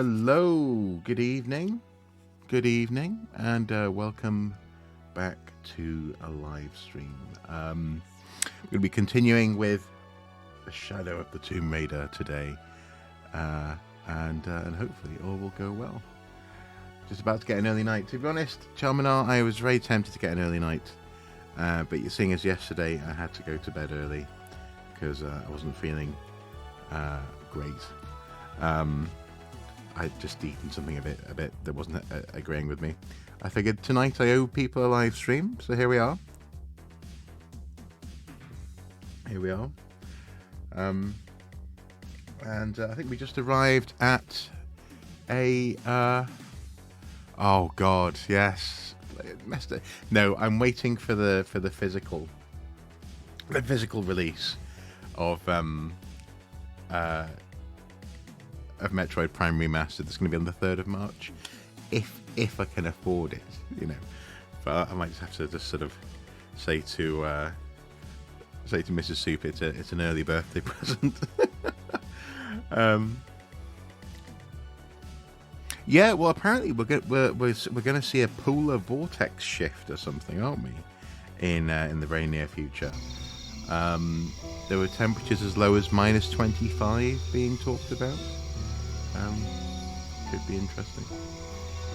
Hello, good evening, and welcome back to a live stream. We're going to be continuing with the Shadow of the Tomb Raider today, and hopefully all will go well. Just about to get an early night. To be honest, Charminar, I was very tempted to get an early night, but you're seeing as yesterday I had to go to bed early because I wasn't feeling great. I'd just eaten something a bit that wasn't agreeing with me. I figured tonight I owe people a live stream, so here we are. And I think we just arrived at a oh god, yes, messed it. No, I'm waiting for the physical release of Metroid Prime Remastered. That's going to be on the 3rd of March, if I can afford it, you know. But I might just have to just sort of say to Mrs. Soup it's an early birthday present. Yeah, well, apparently we're going to see a polar vortex shift or something, aren't we? In the very near future. There were temperatures as low as -25 being talked about. Could be interesting.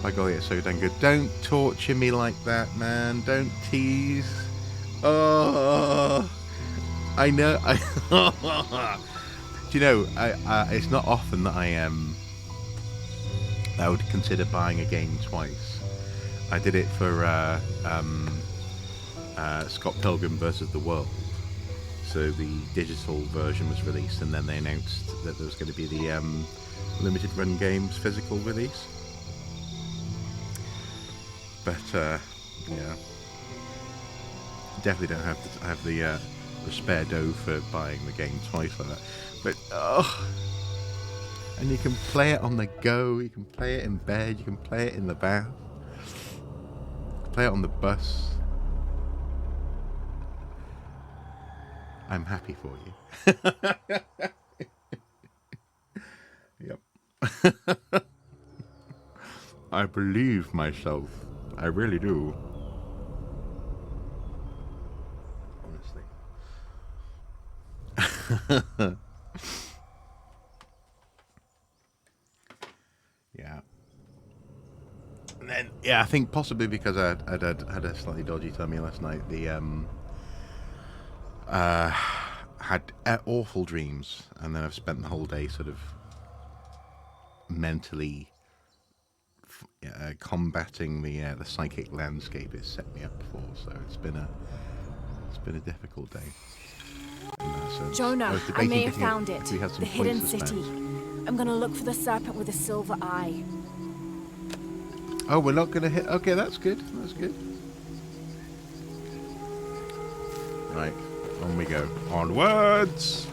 My God, it's so dang good. Don't torture me like that, man. Don't tease. Oh, I know. Do you know? It's not often that I would consider buying a game twice. I did it for Scott Pilgrim vs. the World. So the digital version was released, and then they announced that there was going to be the limited run games physical release. But yeah, definitely don't have the spare dough for buying the game twice like that. But and you can play it on the go, you can play it in bed, you can play it in the bath, you can play it on the bus. I'm happy for you. Yep. I believe myself. I really do. Honestly. Yeah. And then, yeah, I think possibly because I'd had a slightly dodgy tummy last night, had awful dreams, and then I've spent the whole day sort of mentally combating the psychic landscape it's set me up for. So it's been a difficult day. Jonah, I may have found it. The hidden city. I'm gonna look for the serpent with a silver eye. Oh, we're not gonna hit. Okay, that's good. That's good. Right. On we go. Onwards!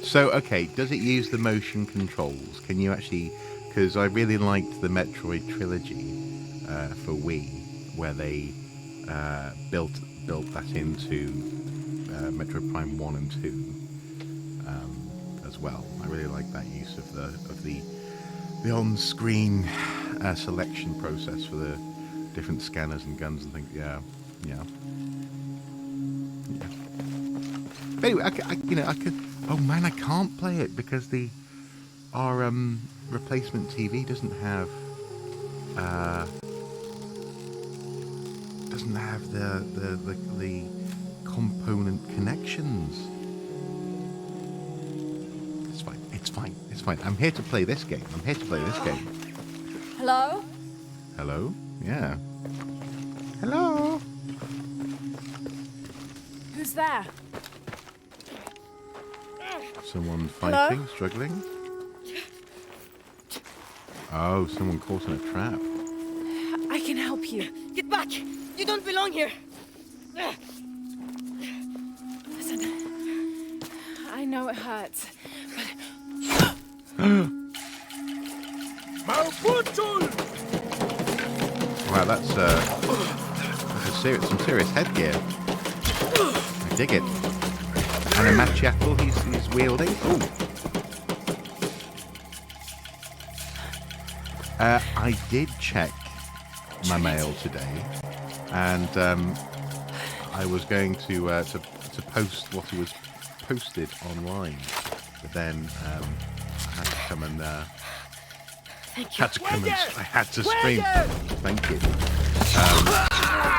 So, okay, does it use the motion controls? Can you actually... Because I really liked the Metroid Trilogy for Wii, where they built that into Metroid Prime 1 and 2 as well. I really like that use of the on-screen selection process for the different scanners and guns and things. Yeah. But anyway, I could. Oh man, I can't play it because our replacement TV doesn't have the component connections. It's fine. I'm here to play this game. Hello? Hello? Yeah. Hello? Who's there? Someone fighting, Hello? struggling? Oh, someone caught in a trap. I can help you. Get back! You don't belong here! Listen, I know it hurts, but... Wow, that's some serious headgear. I dig it. And a macchiato he's wielding. Oh. I did check my mail today, and I was going to post what was posted online, but then I had to come and I had to scream. Thank you.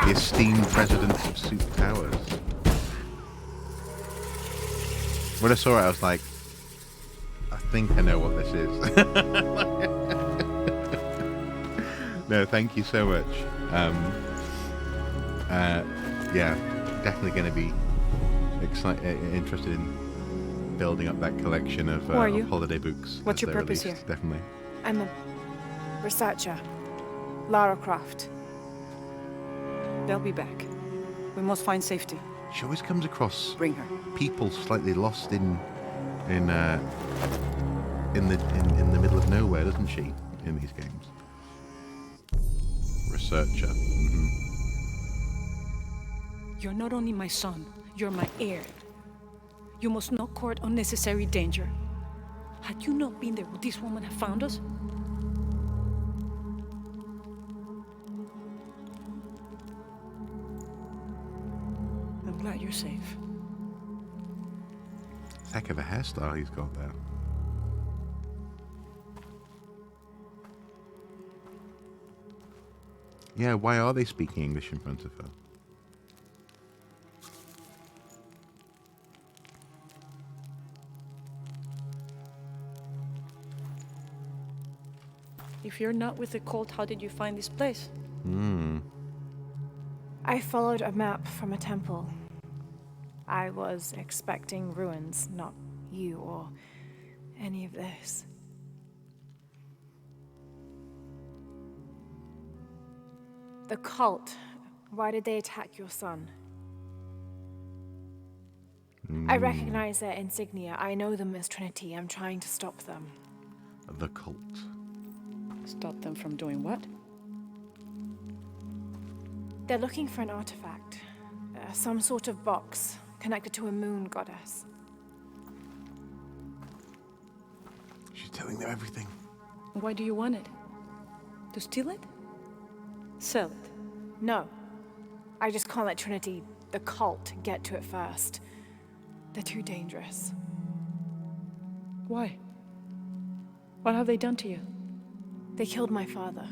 The esteemed president of Soup Towers. When I saw it, I was like, I think I know what this is. No, thank you so much. Yeah, definitely going to be interested in building up that collection of holiday books. What's your purpose released. here? Definitely. I'm a researcher. Lara Croft. They'll be back. We must find safety. She always comes across Bring her. people slightly lost in the middle of nowhere, doesn't she? In these games. Researcher. Mm-hmm. You're not only my son, you're my heir. You must not court unnecessary danger. Had you not been there, would this woman have found us? I'm glad you're safe. Heck of a hairstyle he's got there. Yeah, why are they speaking English in front of her? If you're not with the cult, how did you find this place? I followed a map from a temple. I was expecting ruins, not you or any of this. The cult, why did they attack your son? I recognize their insignia. I know them as Trinity. I'm trying to stop them. The cult. Stop them from doing what? They're looking for an artifact. Some sort of box connected to a moon goddess. She's telling them everything. Why do you want it? To steal it? Sell it? No. I just can't let Trinity, the cult, get to it first. They're too dangerous. Why? What have they done to you? They killed my father.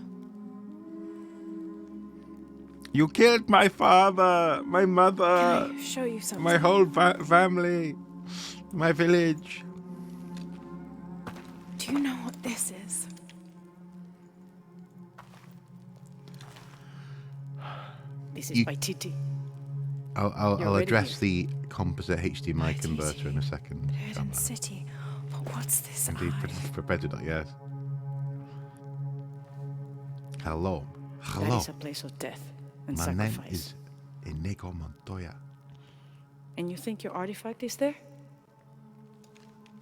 You killed my father, my mother, Can I show you something? my whole family, my village. Do you know what this is? This is Paititi. I'll ready address here. the composite HDMI Paititi. converter in a second. Hidden city. But what's this Indeed, eye? prepared to, yes. Hello. That is a place of death and My sacrifice. name is Inigo Montoya. And you think your artifact is there?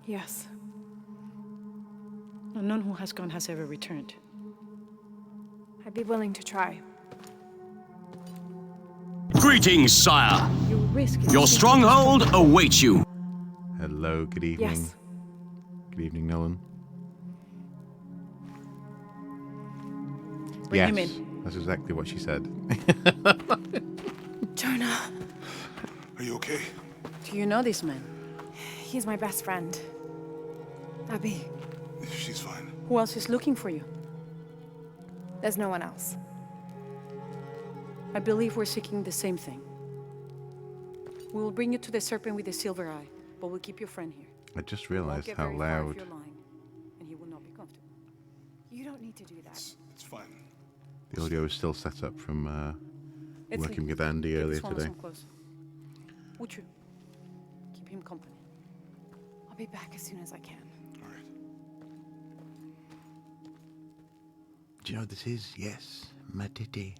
Yes. No, none who has gone has ever returned. I'd be willing to try. Greetings, sire. You risk Your stronghold awaits you. Hello, good evening. Yes. Good evening, Nolan. Bring yes, him in. that's exactly what she said. Jonah. Are you okay? Do you know this man? He's my best friend. Abby. She's fine. Who else is looking for you? There's no one else. I believe we're seeking the same thing. We will bring you to the serpent with the silver eye, but we'll keep your friend here. I just Won't realized get how very far if loud. you're lying, and he will not be comfortable. You don't need to do that. It's fine. The audio is still set up from It's working Lee. with Andy Give earlier this one today. some clothes. Uchu, keep him company. I'll be back as soon as I can. All right. Do you know what this is? Yes, Paititi.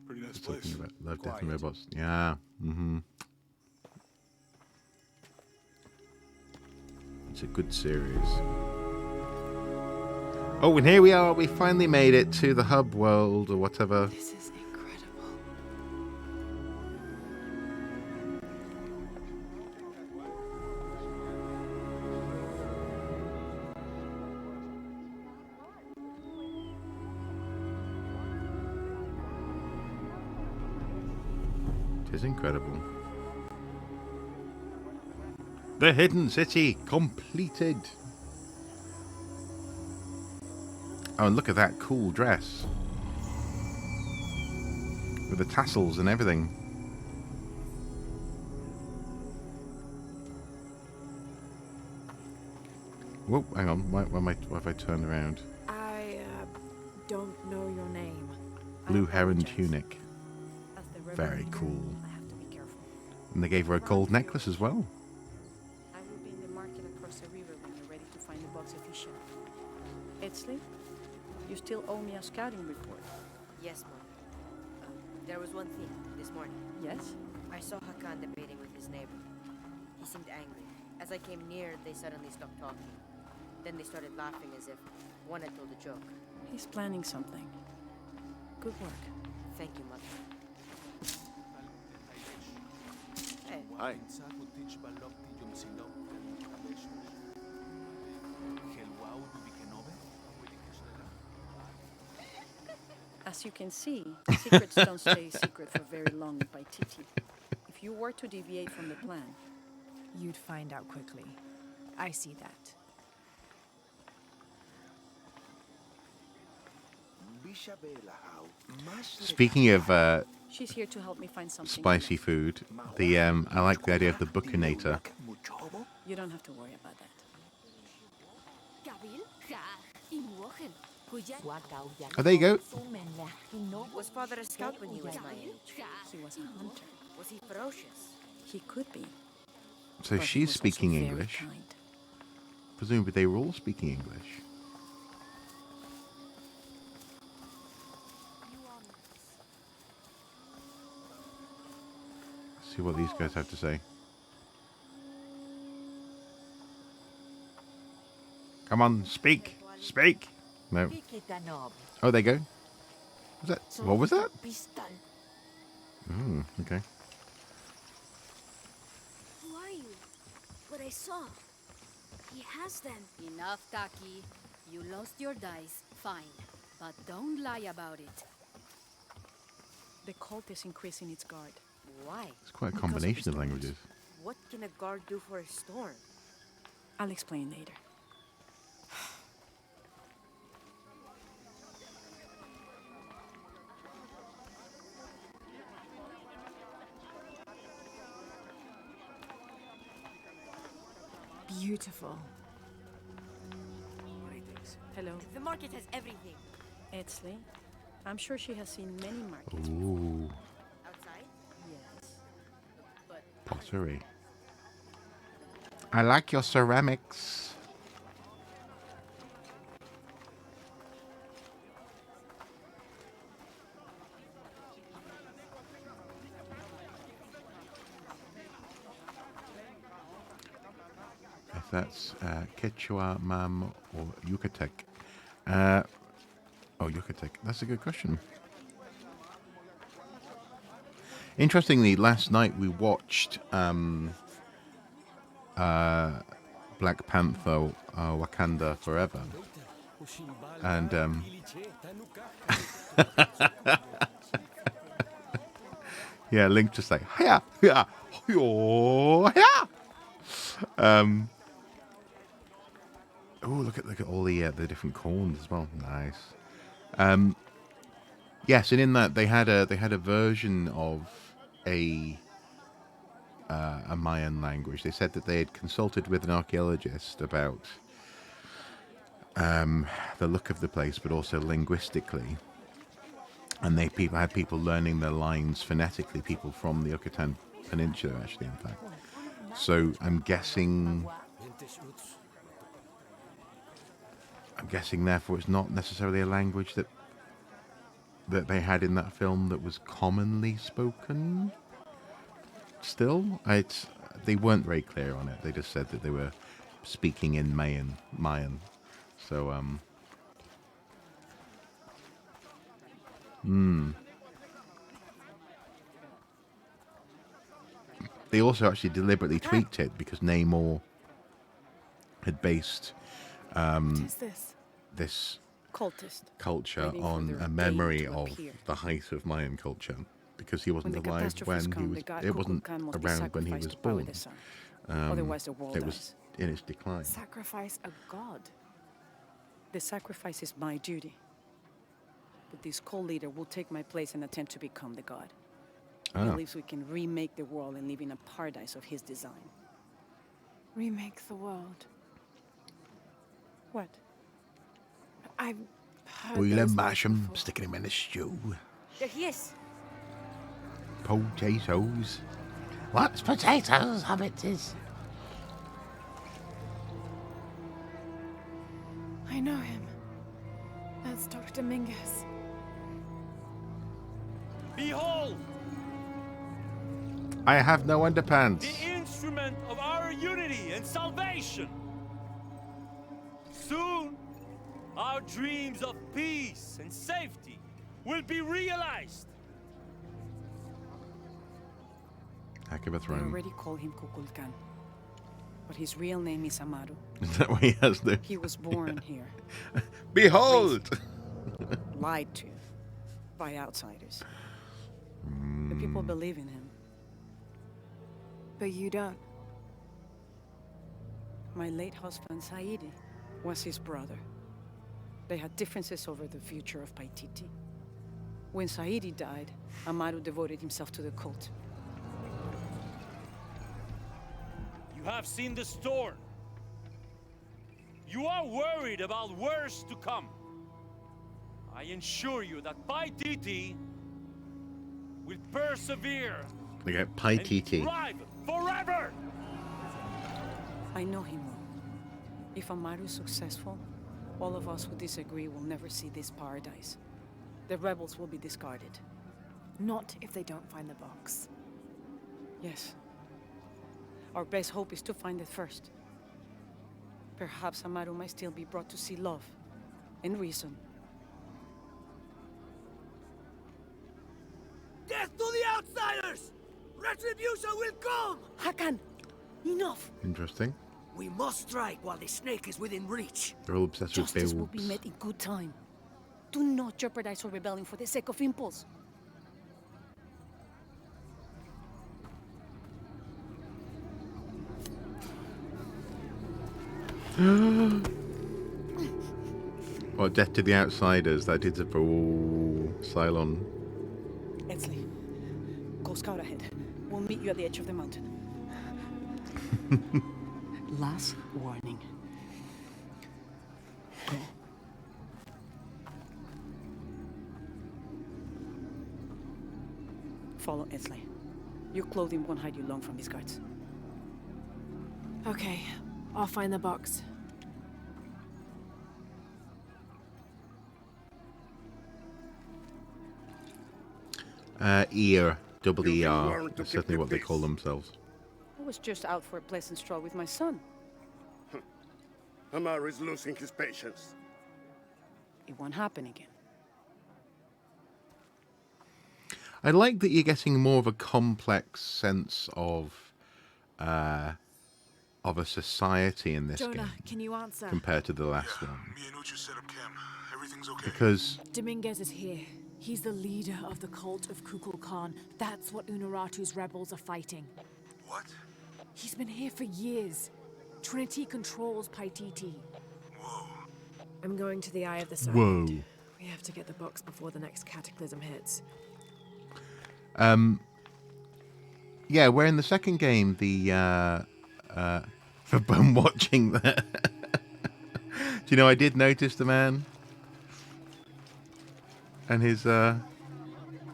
Pretty nice Talking place. about Love, Death, and Quiet. Robots. Yeah. Mm-hmm. It's a good series. Oh, and here we are. We finally made it to the hub world or whatever. This is incredible. It is incredible. The Hidden City completed. Oh, and look at that cool dress. With the tassels and everything. Whoa, hang on. Why have I turned around? I don't know your name. Blue heron apologize. tunic. As the rebel Very leader, cool. I have to be careful. And they gave her a gold necklace as well. I will be in the market across the river when you're ready to find the box official. Edsley, you still owe me a scouting report. Yes, Mom. There was one thing this morning. Yes? I saw Hakan debating with his neighbor. He seemed angry. As I came near, they suddenly stopped talking. Then they started laughing as if one had told a joke. He's planning something. Good work. Thank you, Mother. Hey, Hi. As you can see, secrets don't stay secret for very long in Paititi. If you were to deviate from the plan, You'd find out quickly. I see that. Speaking of she's here to help me find something. spicy food, the I like the idea of the Buccinator. You don't have to worry about that. Oh, there you go. was Father a scout when he was my age? He was a hunter. Was he ferocious? He could be. So but he she's was also speaking very English. kind. Presumably they were all speaking English. Let's see what these guys have to say. Come on, speak! Speak! No. Oh, there you go. Was that? What was that? Okay. Who are you? What I saw. He has them. Enough, Taki. You lost your dice, fine. But don't lie about it. The cult is increasing its guard. Why? It's quite a Because of combination his of storms. languages. What can a guard do for a storm? I'll explain later. Beautiful. Hello, The market has everything. Edsley. I'm sure she has seen many markets. Ooh, Outside? Yes. pottery. I like your ceramics. If that's Quechua, Mam, or Yucatec. Oh, Yucatec. That's a good question. Interestingly, last night we watched Black Panther Wakanda Forever. And yeah, Link just like hiya, hiya, hiya. Oh, look at all the different corns as well. Nice. Yes, and in that they had a version of a Mayan language. They said that they had consulted with an archaeologist about the look of the place, but also linguistically. And they had people learning their lines phonetically. People from the Yucatan Peninsula, actually, in fact. So I'm guessing. Therefore, it's not necessarily a language that they had in that film that was commonly spoken. Still, they weren't very clear on it. They just said that they were speaking in Mayan. So, They also actually deliberately tweaked it because Namor had based What is this? this Cultist. culture Waiting for on their a day memory to of appear. the height of Mayan culture. because he wasn't When the alive catastrophes when come, he was. the god It wasn't Kukulkan must be around when he sacrificed was to power born. the sun. Otherwise, the world It dies. was in its decline. Sacrifice a god? The sacrifice is my duty. But this cult leader will take my place and attempt to become the god. He Ah. believes we can remake the world and live in a paradise of his design. Remake the world. What? I've heard Boil those and words mash 'em, before. sticking 'em in a stew. There he is. Potatoes. What's potatoes, hobbitses? I know him. That's Dr. Dominguez. Behold, I have no underpants. the instrument of our unity and salvation. Soon, our dreams of peace and safety will be realized. Heck of a They throne. already call him Kukulkan. But his real name is Amaru. Is that why he has the? He was born here. Behold! Lied to by outsiders. The people believe in him. But you don't. My late husband, Saidi, was his brother. They had differences over the future of Paititi. When Saidi died, Amaru devoted himself to the cult. You have seen the storm. You are worried about worse to come. I ensure you that Paititi will persevere They get and Paititi. thrive forever. I know him well. If Amaru is successful, all of us who disagree will never see this paradise. The rebels will be discarded. Not if they don't find the box. Yes. Our best hope is to find it first. Perhaps Amaru might still be brought to see love and reason. Death to the outsiders! Retribution will come! Hakan! Enough! Interesting. We must strike while the snake is within reach. They're all obsessed with Justice will builds. be met in good time. Do not jeopardize our rebellion for the sake of impulse. Well, death to the outsiders. That is a for Cylon. Edsley, go scout ahead. We'll meet you at the edge of the mountain. Last warning. Go. Follow Edsley. Your clothing won't hide you long from these guards. Okay, I'll find the box. Ear. Double You can ER. learn to That's keep certainly the what they peace. call themselves. I was just out for a pleasant stroll with my son. Amaru is losing his patience. It won't happen again. I like that you're getting more of a complex sense of a society in this Jonah, game can you answer? compared to the last one. Me and Uchi set up camp. Everything's okay. Because Dominguez is here. He's the leader of the cult of Kukulkan. That's what Unuratu's rebels are fighting. What? He's been here for years. Trinity controls Paititi. Whoa. I'm going to the Eye of the Sand. Whoa. We have to get the box before the next cataclysm hits. yeah, where in the second game for bone watching there. Do you know I did notice the man and his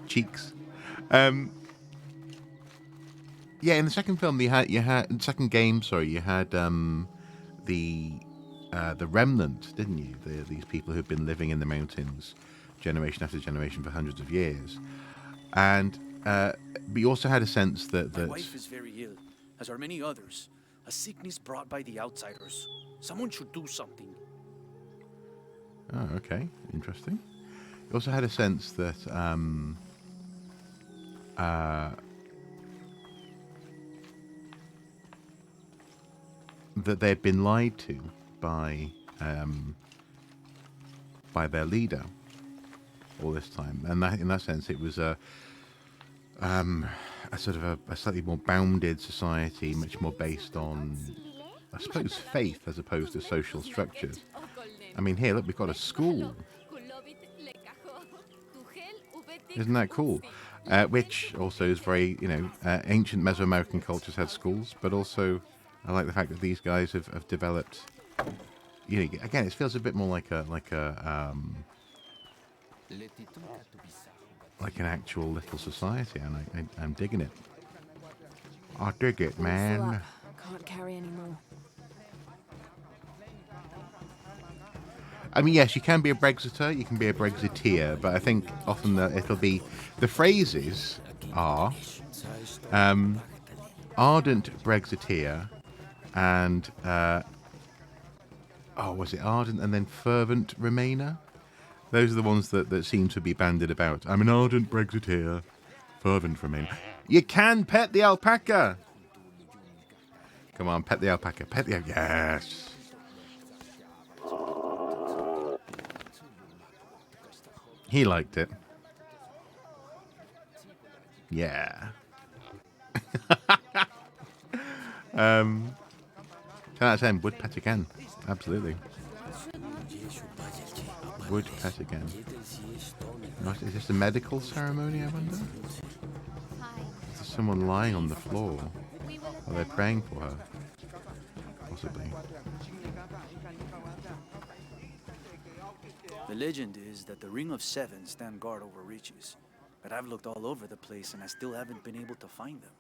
cheeks. Yeah, in the second film, you had second game. Sorry, you had the remnant, didn't you? These people who've been living in the mountains, generation after generation for hundreds of years, and but you also had a sense that My wife is very ill, as are many others. A sickness brought by the outsiders. Someone should do something. Oh, okay, interesting. You also had a sense that that they'd been lied to by their leader all this time, and that in that sense, it was a sort of a slightly more bounded society, much more based on, I suppose, faith as opposed to social structures. I mean, here, look, we've got a school. Isn't that cool? Which also is very, ancient Mesoamerican cultures had schools, but also I like the fact that these guys have developed. Again, it feels a bit more like an actual little society, and I'm digging it. I dig it, man. Can't carry anymore. I mean, yes, you can be a Brexiter, you can be a Brexiteer, but I think often it'll be the phrases are ardent Brexiteer and was it ardent and then fervent Remainer? Those are the ones that seem to be bandied about. I'm an ardent Brexiteer, fervent Remainer. You can pet the alpaca. Come on, pet the alpaca. Pet the yes. He liked it. Yeah. 10 out of 10. Would pet again. Absolutely. Would pet again. Is this a medical ceremony, I wonder? Is there someone lying on the floor? Are they praying for her? Possibly. The legend is that the Ring of Seven stand guard over riches. But I've looked all over the place and I still haven't been able to find them.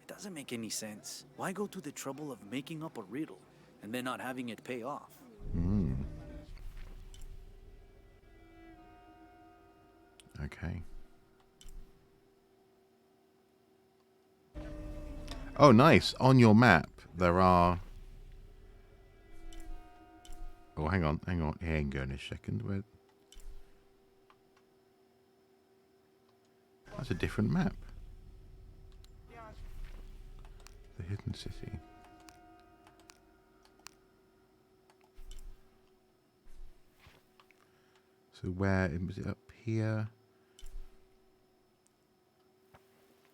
It doesn't make any sense. Why go to the trouble of making up a riddle and then not having it pay off? Okay. Oh, nice. On your map, there are... Oh, hang on. Hang on a second. Where... That's a different map. The Hidden City. So where... Was it up here?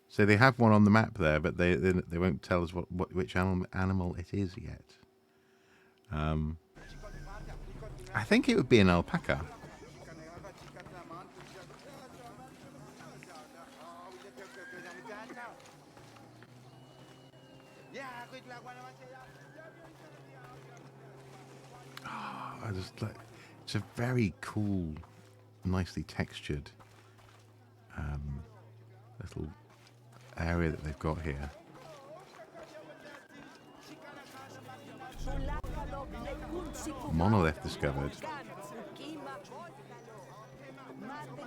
So they have one on the map there, but they won't tell us which animal it is yet. I think it would be an alpaca. I just like it's a very cool, nicely textured little area that they've got here. Monolith discovered.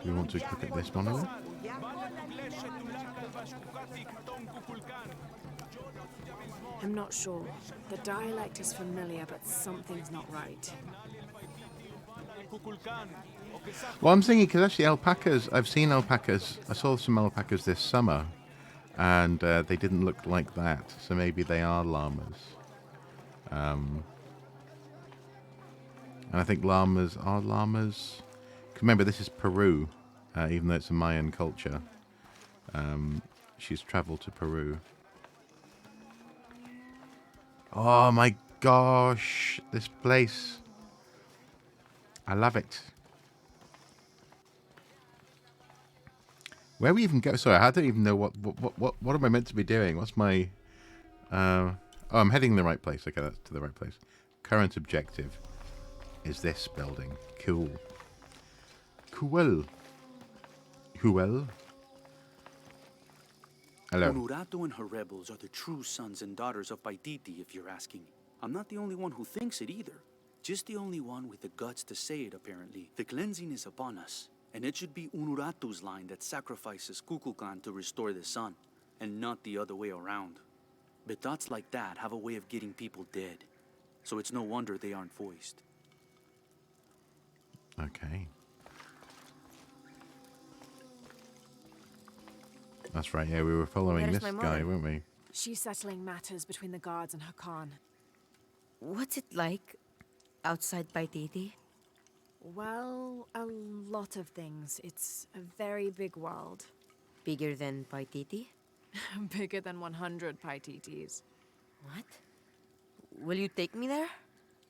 Do we want to look at this monolith? I'm not sure. The dialect is familiar, but something's not right. Well, I'm thinking because actually alpacas, I've seen alpacas. I saw some alpacas this summer, and they didn't look like that. So maybe they are llamas. And I think llamas are llamas. Remember, this is Peru, even though it's a Mayan culture. She's travelled to Peru. Oh my gosh, this place. I love it. Where we even go? Sorry, I don't even know what am I meant to be doing? What's my... oh, I'm heading in the right place. Okay, that's to the right place. Current objective is this building. Cool. Cool. Cool. Hello. Unuratu and her rebels are the true sons and daughters of Paititi, if you're asking. I'm not the only one who thinks it either. Just the only one with the guts to say it, apparently. The cleansing is upon us, and it should be Unuratu's line that sacrifices Kukulkan to restore the sun, and not the other way around. But thoughts like that have a way of getting people dead, so it's no wonder they aren't voiced. Okay. That's right, yeah, we were following this guy, weren't we? She's settling matters between the guards and her Khan. What's it like outside Paititi? Well, a lot of things. It's a very big world. Bigger than Paititi? Bigger than 100 Paititis. What? Will you take me there?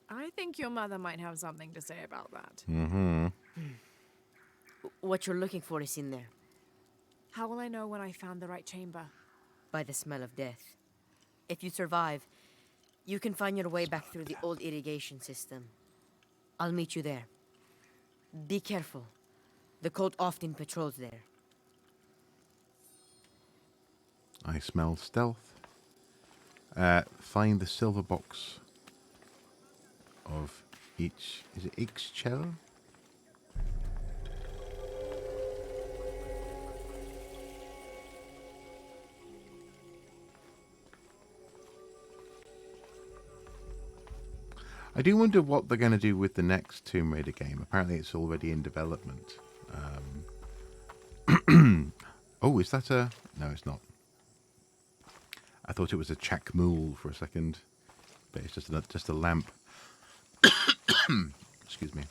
I think your mother might have something to say about that. Mm-hmm. What you're looking for is in there. How will I know when I found the right chamber? By the smell of death. If you survive, you can find your way back through the old irrigation system. I'll meet you there. Be careful. The cult often patrols there. I smell stealth. Find the silver box of each. Is it Ixchel? I do wonder what they're going to do with the next Tomb Raider game. Apparently it's already in development. Oh, is that a... No, it's not. I thought it was a Chakmul for a second. But it's just a lamp. Excuse me.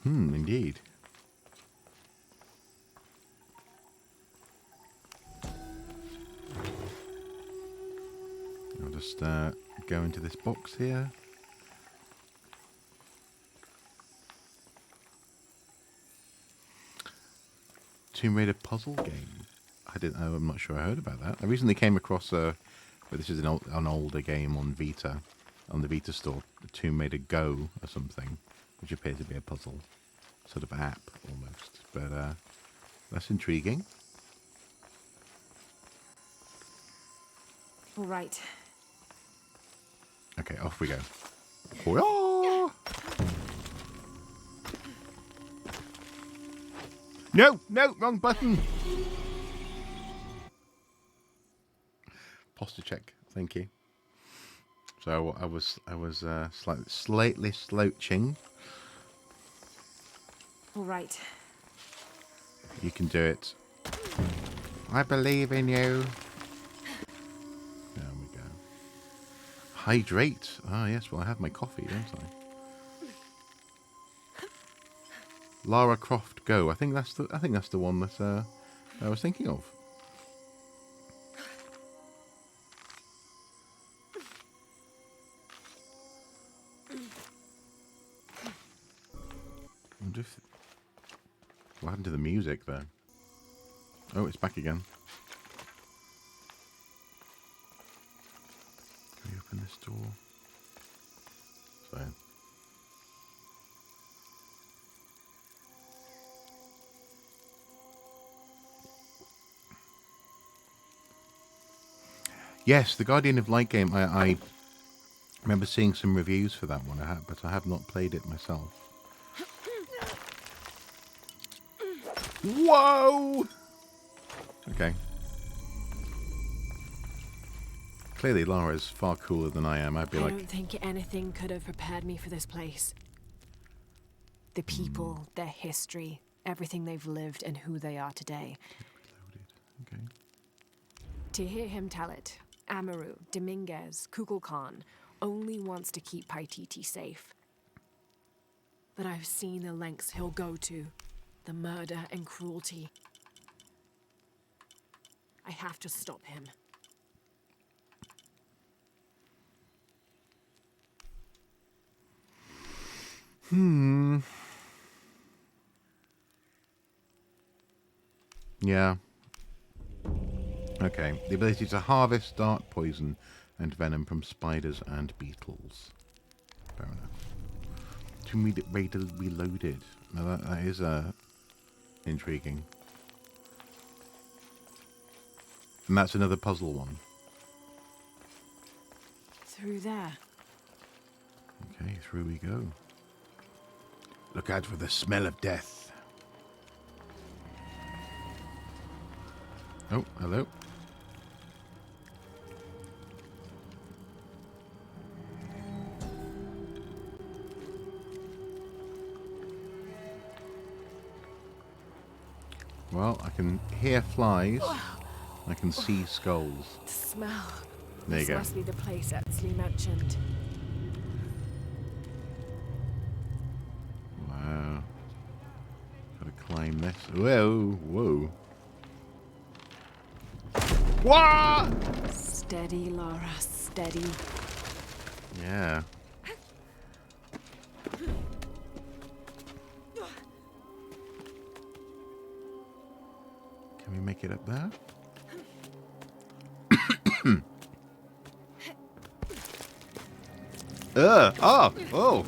Indeed. I'll just go into this box here. Tomb Raider puzzle game. I'm not sure I heard about that. I recently came across but this is an older game on Vita, on the Vita store, Tomb Raider Go or something, which appears to be a puzzle sort of app almost. But that's intriguing. All right. Okay, off we go. Oh, no, wrong button. Posture check, thank you. So I was slightly slouching. All right. You can do it. I believe in you. There we go. Hydrate. Ah, yes. Well, I have my coffee, don't I? Lara Croft Go. I think that's the one that I was thinking of. What happened to the music there? Oh, it's back again. Can we open this door? So. Yes, the Guardian of Light game. I remember seeing some reviews for that one, but I have not played it myself. Whoa! Okay. Clearly Lara's far cooler than I am. I'd be I like... don't think anything could have prepared me for this place. The people, their history, everything they've lived and who they are today. Okay. To hear him tell it, Amaru, Dominguez, Kukulkan only wants to keep Paititi safe. But I've seen the lengths he'll go to. The murder and cruelty. I have to stop him. Yeah. Okay. The ability to harvest dark poison and venom from spiders and beetles. Fair enough. Tomb Raider Reloaded. Now that is intriguing. And that's another puzzle one. Through there. Okay, through we go. Look out for the smell of death. Oh, hello. Well, I can hear flies. I can see skulls. The smell. There you This go. must be the place Etsley mentioned. Wow. climb this. Whoa, whoa. Whoa! Steady, Lara, steady. Yeah. Can we make it up there? Oh! Oh!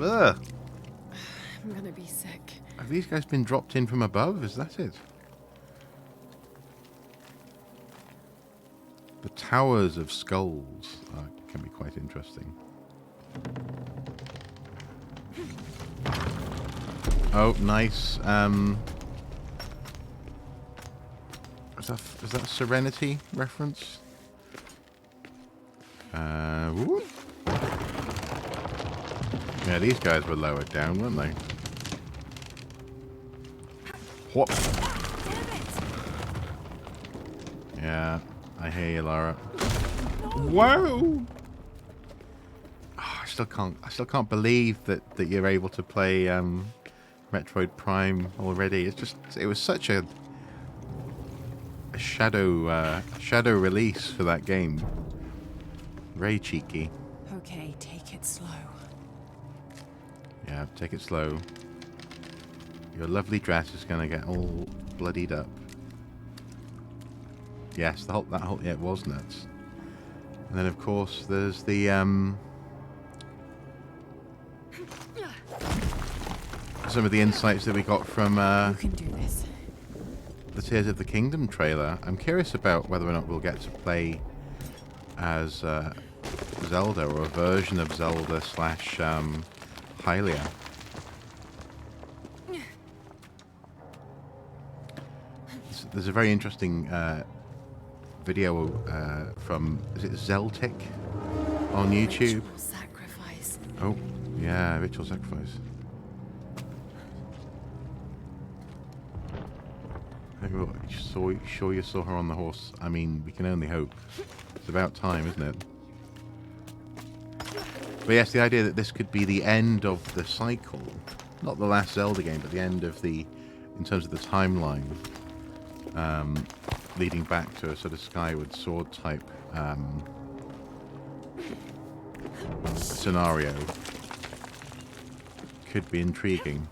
Ugh! I'm gonna be sick. Have these guys been dropped in from above? Is that it? The Towers of Skulls can be quite interesting. Oh, nice. Is that a Serenity reference? Whoop. Yeah, these guys were lowered down, weren't they? Whoop. Yeah, I hear you, Lara. Whoa! Oh, I still can't believe that you're able to play Metroid Prime already. It was such a shadow release for that game. Very cheeky. Okay, take it slow. Yeah, take it slow. Your lovely dress is gonna get all bloodied up. Yes, that whole yeah, it was nuts. And then of course there's the some of the insights that we got from You can do this. the Tears of the Kingdom trailer. I'm curious about whether or not we'll get to play as Zelda or a version of Zelda slash Hylia. There's a very interesting video from, is it Zeltic on YouTube? Ritual sacrifice. Oh, yeah, ritual sacrifice. Sure you saw her on the horse? I mean, we can only hope. It's about time, isn't it? But yes, the idea that this could be the end of the cycle, not the last Zelda game, but the end of in terms of the timeline, leading back to a sort of Skyward Sword type scenario, could be intriguing.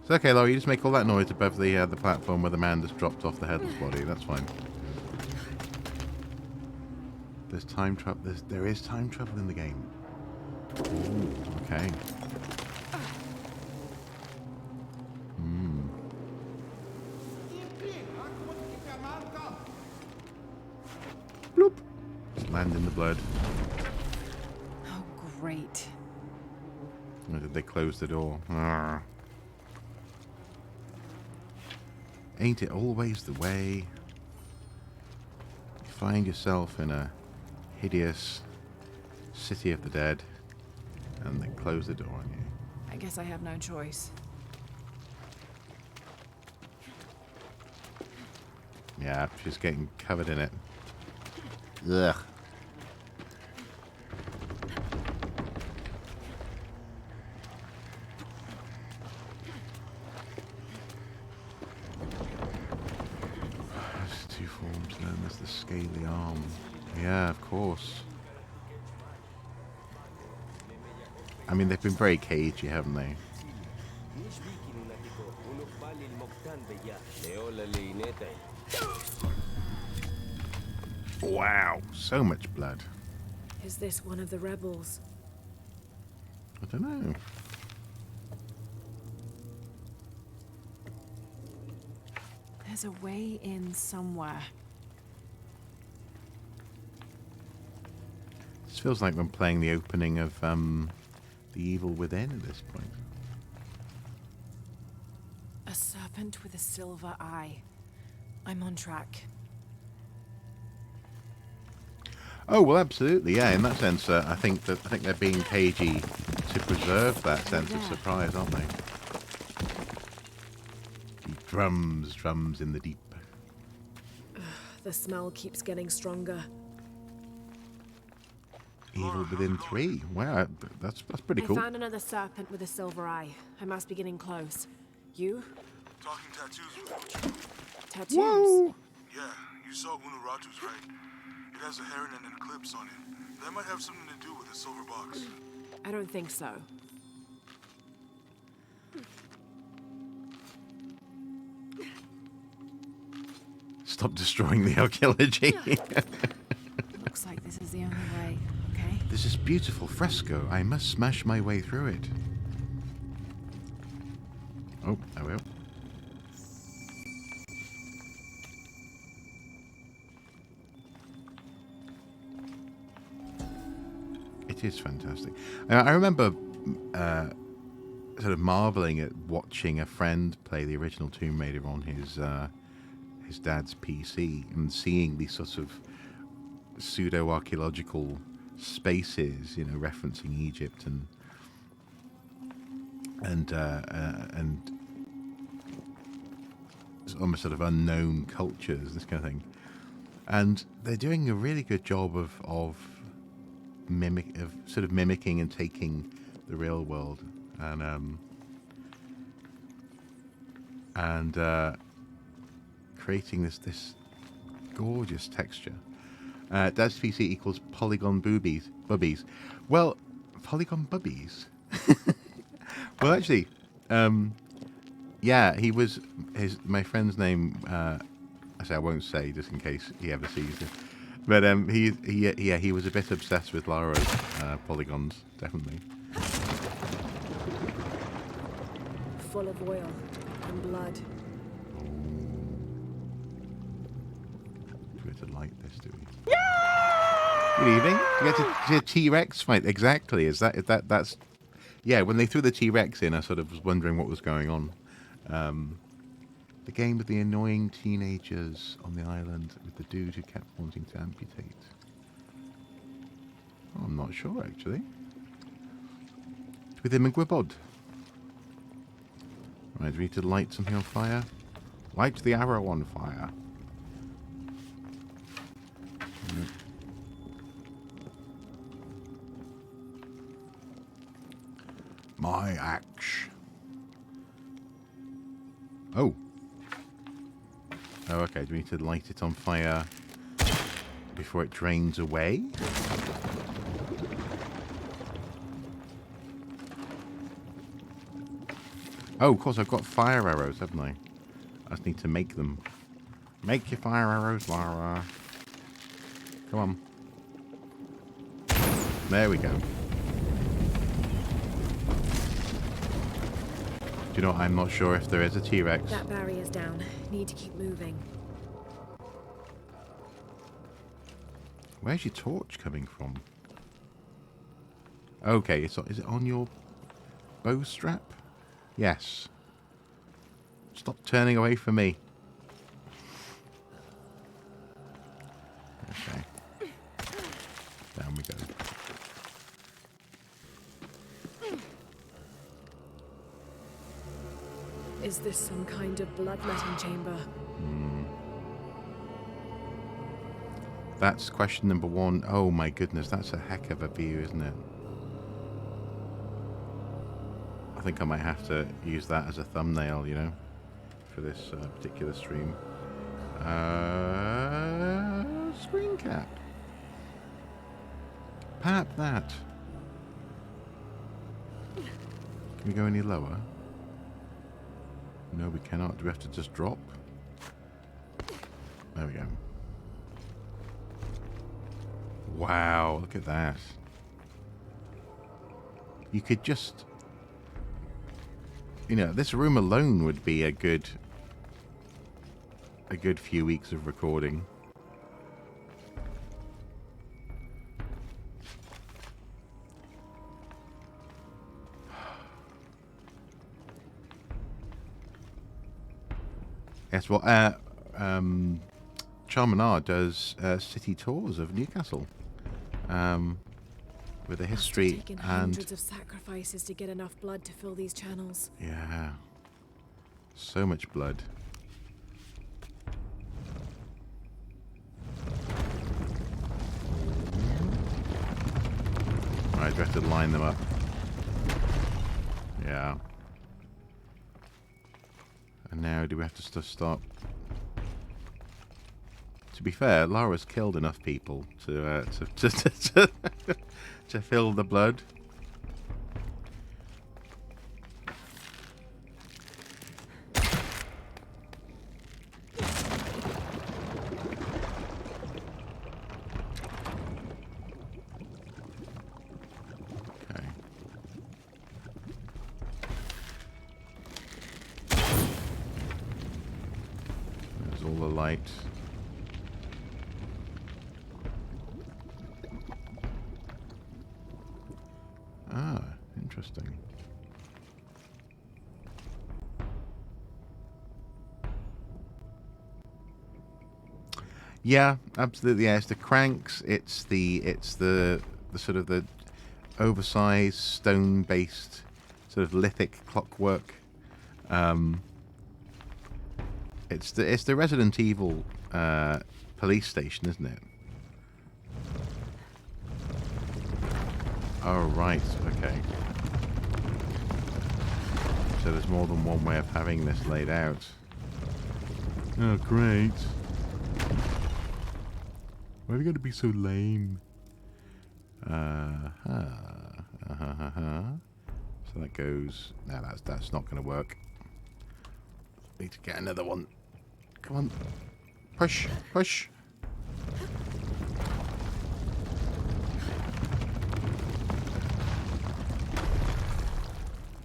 It's okay, Lara, you just make all that noise above the platform where the man just dropped off the headless body. That's fine. There's time travel. There is time travel in the game. Ooh, okay. Bloop. Just land in the blood. Oh, great. Or did they close the door? Arrgh. Ain't it always the way? You find yourself in a hideous city of the dead, and they close the door on you. I guess I have no choice. Yeah, she's getting covered in it. Ugh. There's two forms then. There's the scaly arm. Yeah, of course. I mean, they've been very cagey, haven't they? Wow, so much blood. Is this one of the rebels? I don't know. There's a way in somewhere. This feels like I'm playing the opening of The Evil Within at this point. A serpent with a silver eye. I'm on track. Oh well, absolutely, yeah. In that sense, I think they're being cagey to preserve that sense of surprise, aren't they? Deep drums in the deep. The smell keeps getting stronger. Evil Within 3. Wow, that's pretty cool. I found another serpent with a silver eye. I must be getting close. You? Talking tattoos with you. Tattoos? Whoa! Yeah, you saw Unuratu's, right? It has a heron and an eclipse on it. That might have something to do with the silver box. I don't think so. Stop destroying the archaeology. Looks like this is the only way, okay? This is beautiful fresco. I must smash my way through it. Oh, I will. It is fantastic. I remember sort of marveling at watching a friend play the original Tomb Raider on his dad's PC and seeing these sorts of pseudo-archaeological spaces, you know, referencing Egypt and almost sort of unknown cultures, this kind of thing. And they're doing a really good job of mimicking and taking the real world and creating this gorgeous texture. Dad's PC equals polygon bubbies. Well, polygon bubbies. Well, actually, yeah, he was my friend's name. Actually, I won't say just in case he ever sees it. But he was a bit obsessed with Lara's polygons, definitely. Full of oil and blood. Do we have to light this, do we? Good evening. You get to see a T-Rex fight. Exactly. That's... Yeah, when they threw the T-Rex in, I sort of was wondering what was going on. The game with the annoying teenagers on the island with the dude who kept wanting to amputate. Oh, I'm not sure, actually. With him and Gwybod. Right, do we need to light something on fire? Light the arrow on fire. My axe. Oh. Oh, okay. Do we need to light it on fire before it drains away? Oh, of course, I've got fire arrows, haven't I? I just need to make them. Make your fire arrows, Lara. Come on. There we go. Do you know what? I'm not sure if there is a T-Rex. That barrier's down. Need to keep moving. Where's your torch coming from? Okay, is it on your bow strap? Yes. Stop turning away from me. Okay. Down we go. Is this some kind of bloodletting chamber? That's question number one. Oh my goodness, that's a heck of a view, isn't it? I think I might have to use that as a thumbnail, you know, for this particular stream. Screen cap. Pap that. Can we go any lower? No, we cannot. Do we have to just drop? There we go. Wow, look at that. You could just... You know, this room alone would be a good few weeks of recording. Yes, well, Charmanar does city tours of Newcastle, with a history taken and hundreds of sacrifices to get enough blood to fill these channels. yeah, so much blood. Alright, do we have to line them up? Yeah. And now do we have to stop? To be fair, Lara's killed enough people to to fill the blood. Okay. There's all the light. Ah, interesting. Yeah, absolutely. Yeah, it's the cranks. It's the sort of the oversized stone-based sort of lithic clockwork. It's the Resident Evil police station, isn't it? Oh, right, okay. So there's more than one way of having this laid out. Oh, great. Why are we going to be so lame? So that goes... No, that's not going to work. Need to get another one. Come on. Push, push.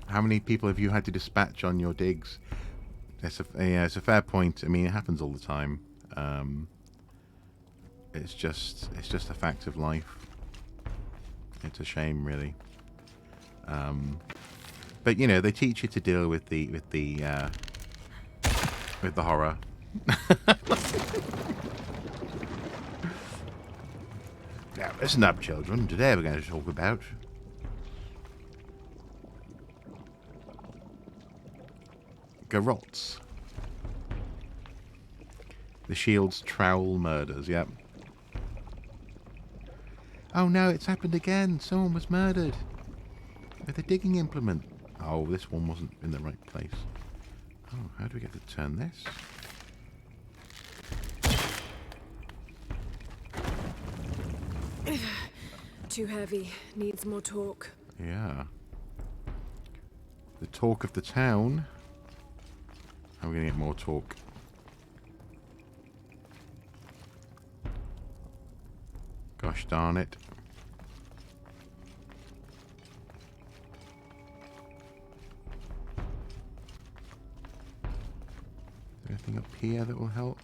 How many people have you had to dispatch on your digs? It's a fair point. I mean, it happens all the time. It's just a fact of life. It's a shame, really. But you know, they teach you to deal with the horror. Now, listen up, children. Today we're going to talk about garrots. The Shield's trowel murders, yep. Oh no, it's happened again. Someone was murdered with a digging implement. Oh, this one wasn't in the right place. Oh, how do we get to turn this? Too heavy. Needs more torque. Yeah. The talk of the town. How are we going to get more torque? Gosh darn it. Is there anything up here that will help?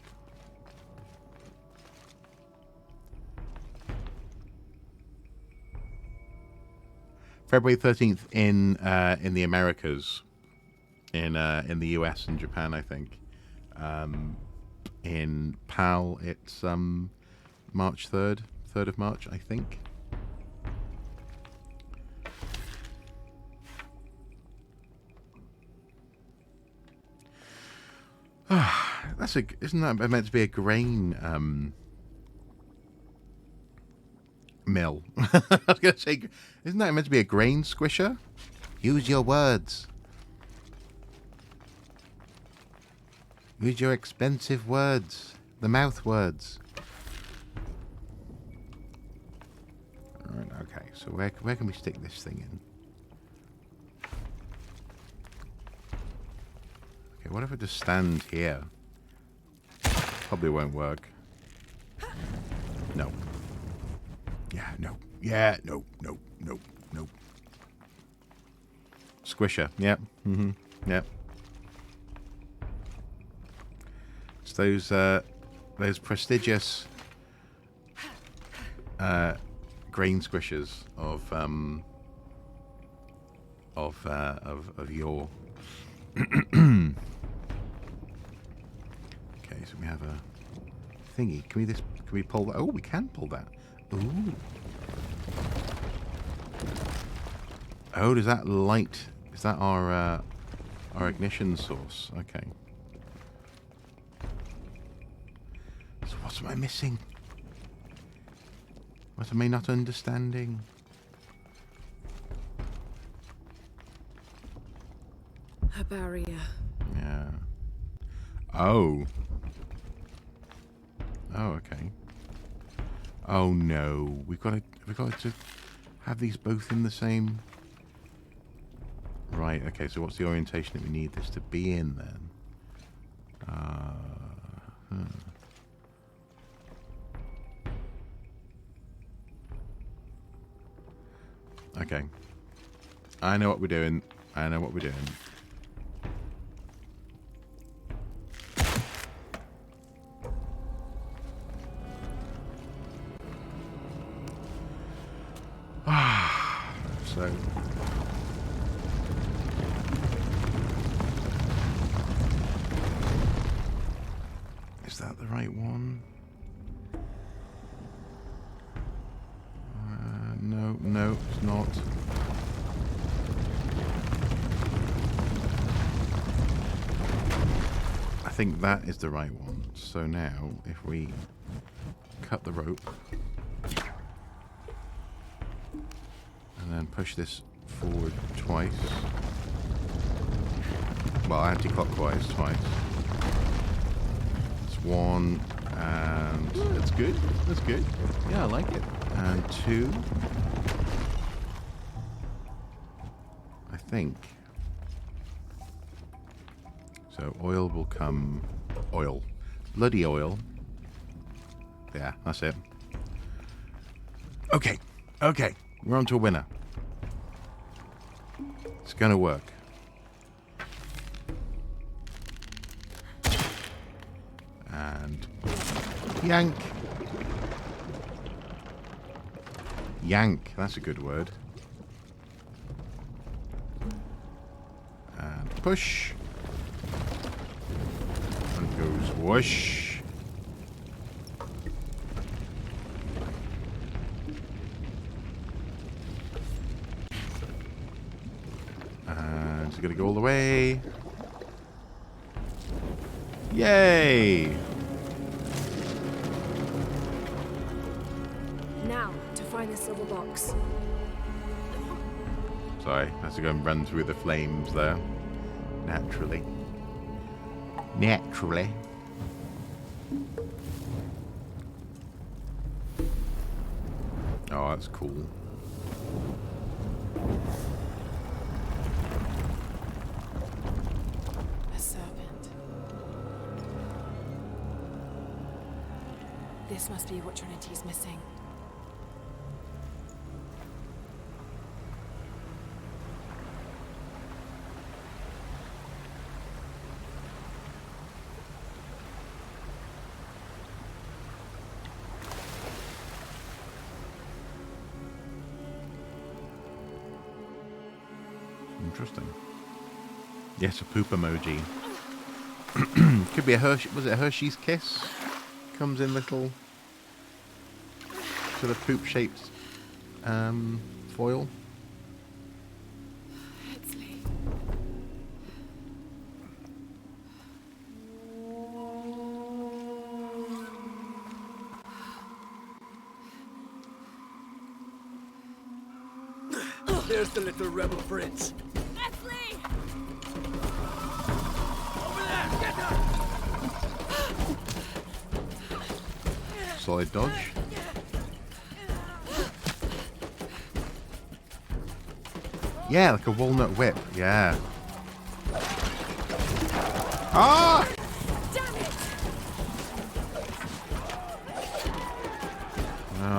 February 13th in the Americas, in the US and Japan, I think. In PAL, it's March 3rd of March, I think. Isn't that meant to be a grain mill? I was going to say, isn't that meant to be a grain squisher? Use your words. Use your expensive words. The mouth words. Alright, okay, so where can we stick this thing in? Okay, what if I just stand here? Probably won't work. No. Yeah, no. Yeah, no, no, no, no. Squisher, yep. Mm-hmm. Yep. It's those prestigious grain squishers of yore. Okay, so we have a thingy. Can we pull that? Oh, we can pull that. Ooh. Oh, does that light? Is that our ignition source? Okay. So what am I missing? What am I not understanding? barrier. Yeah. Oh. Oh, okay. Oh no, we've got to have these both in the same. Right. Okay. So what's the orientation that we need this to be in then? Okay. I know what we're doing. I know what we're doing. So is that the right one? No, it's not. I think that is the right one. So now, if we cut the rope and then push this forward twice, well, anti-clockwise twice. It's one, and that's good. That's good. Yeah, I like it. And two. I think. So oil will come. Oil. Bloody oil. Yeah, that's it. Okay. Okay. We're on to a winner. It's gonna work. And yank. Yank. That's a good word. And push. And goes whoosh. And it's gonna go all the way. Yay! Now, to find this little box. Sorry, I have to go and run through the flames there. Naturally. Naturally. Oh, that's cool. A serpent. This must be what Trinity's missing. Interesting. Yes, a poop emoji. Could be a Hershey. Was it a Hershey's Kiss? Comes in little sort of poop-shaped foil. It's late. There's the little rebel prince. Solid dodge. Yeah, like a walnut whip. Yeah. Ah! Damn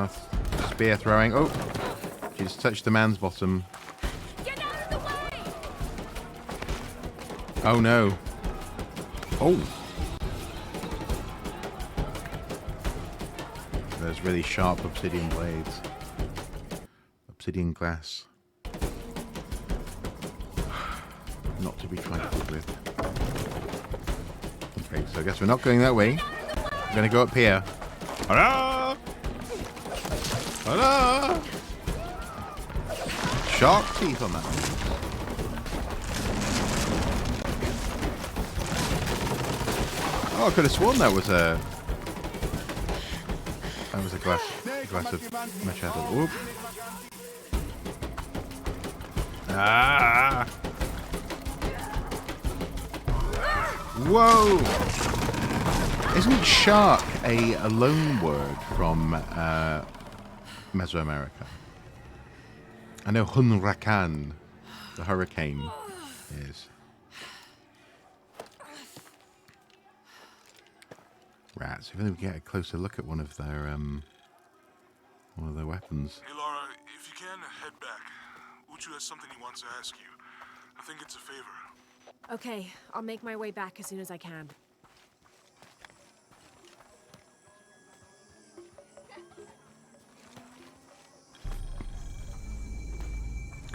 it! Spear throwing. Oh, she just touched the man's bottom. Get out of the way! Oh no. Oh. There's really sharp obsidian blades. Obsidian glass. Not to be trifled with. Okay, so I guess we're not going that way. We're going to go up here. Hurrah! Hurrah! Sharp teeth on that one. Oh, I could have sworn that was a... That was a glass of machado. Whoop. Ah! Whoa! Isn't shark a loan word from Mesoamerica? I know Hunrakan, the hurricane, is. Rats. If only we get a closer look at one of their weapons. Hey Lara, if you can, head back. Uchu has something he wants to ask you. I think it's a favor. Okay, I'll make my way back as soon as I can.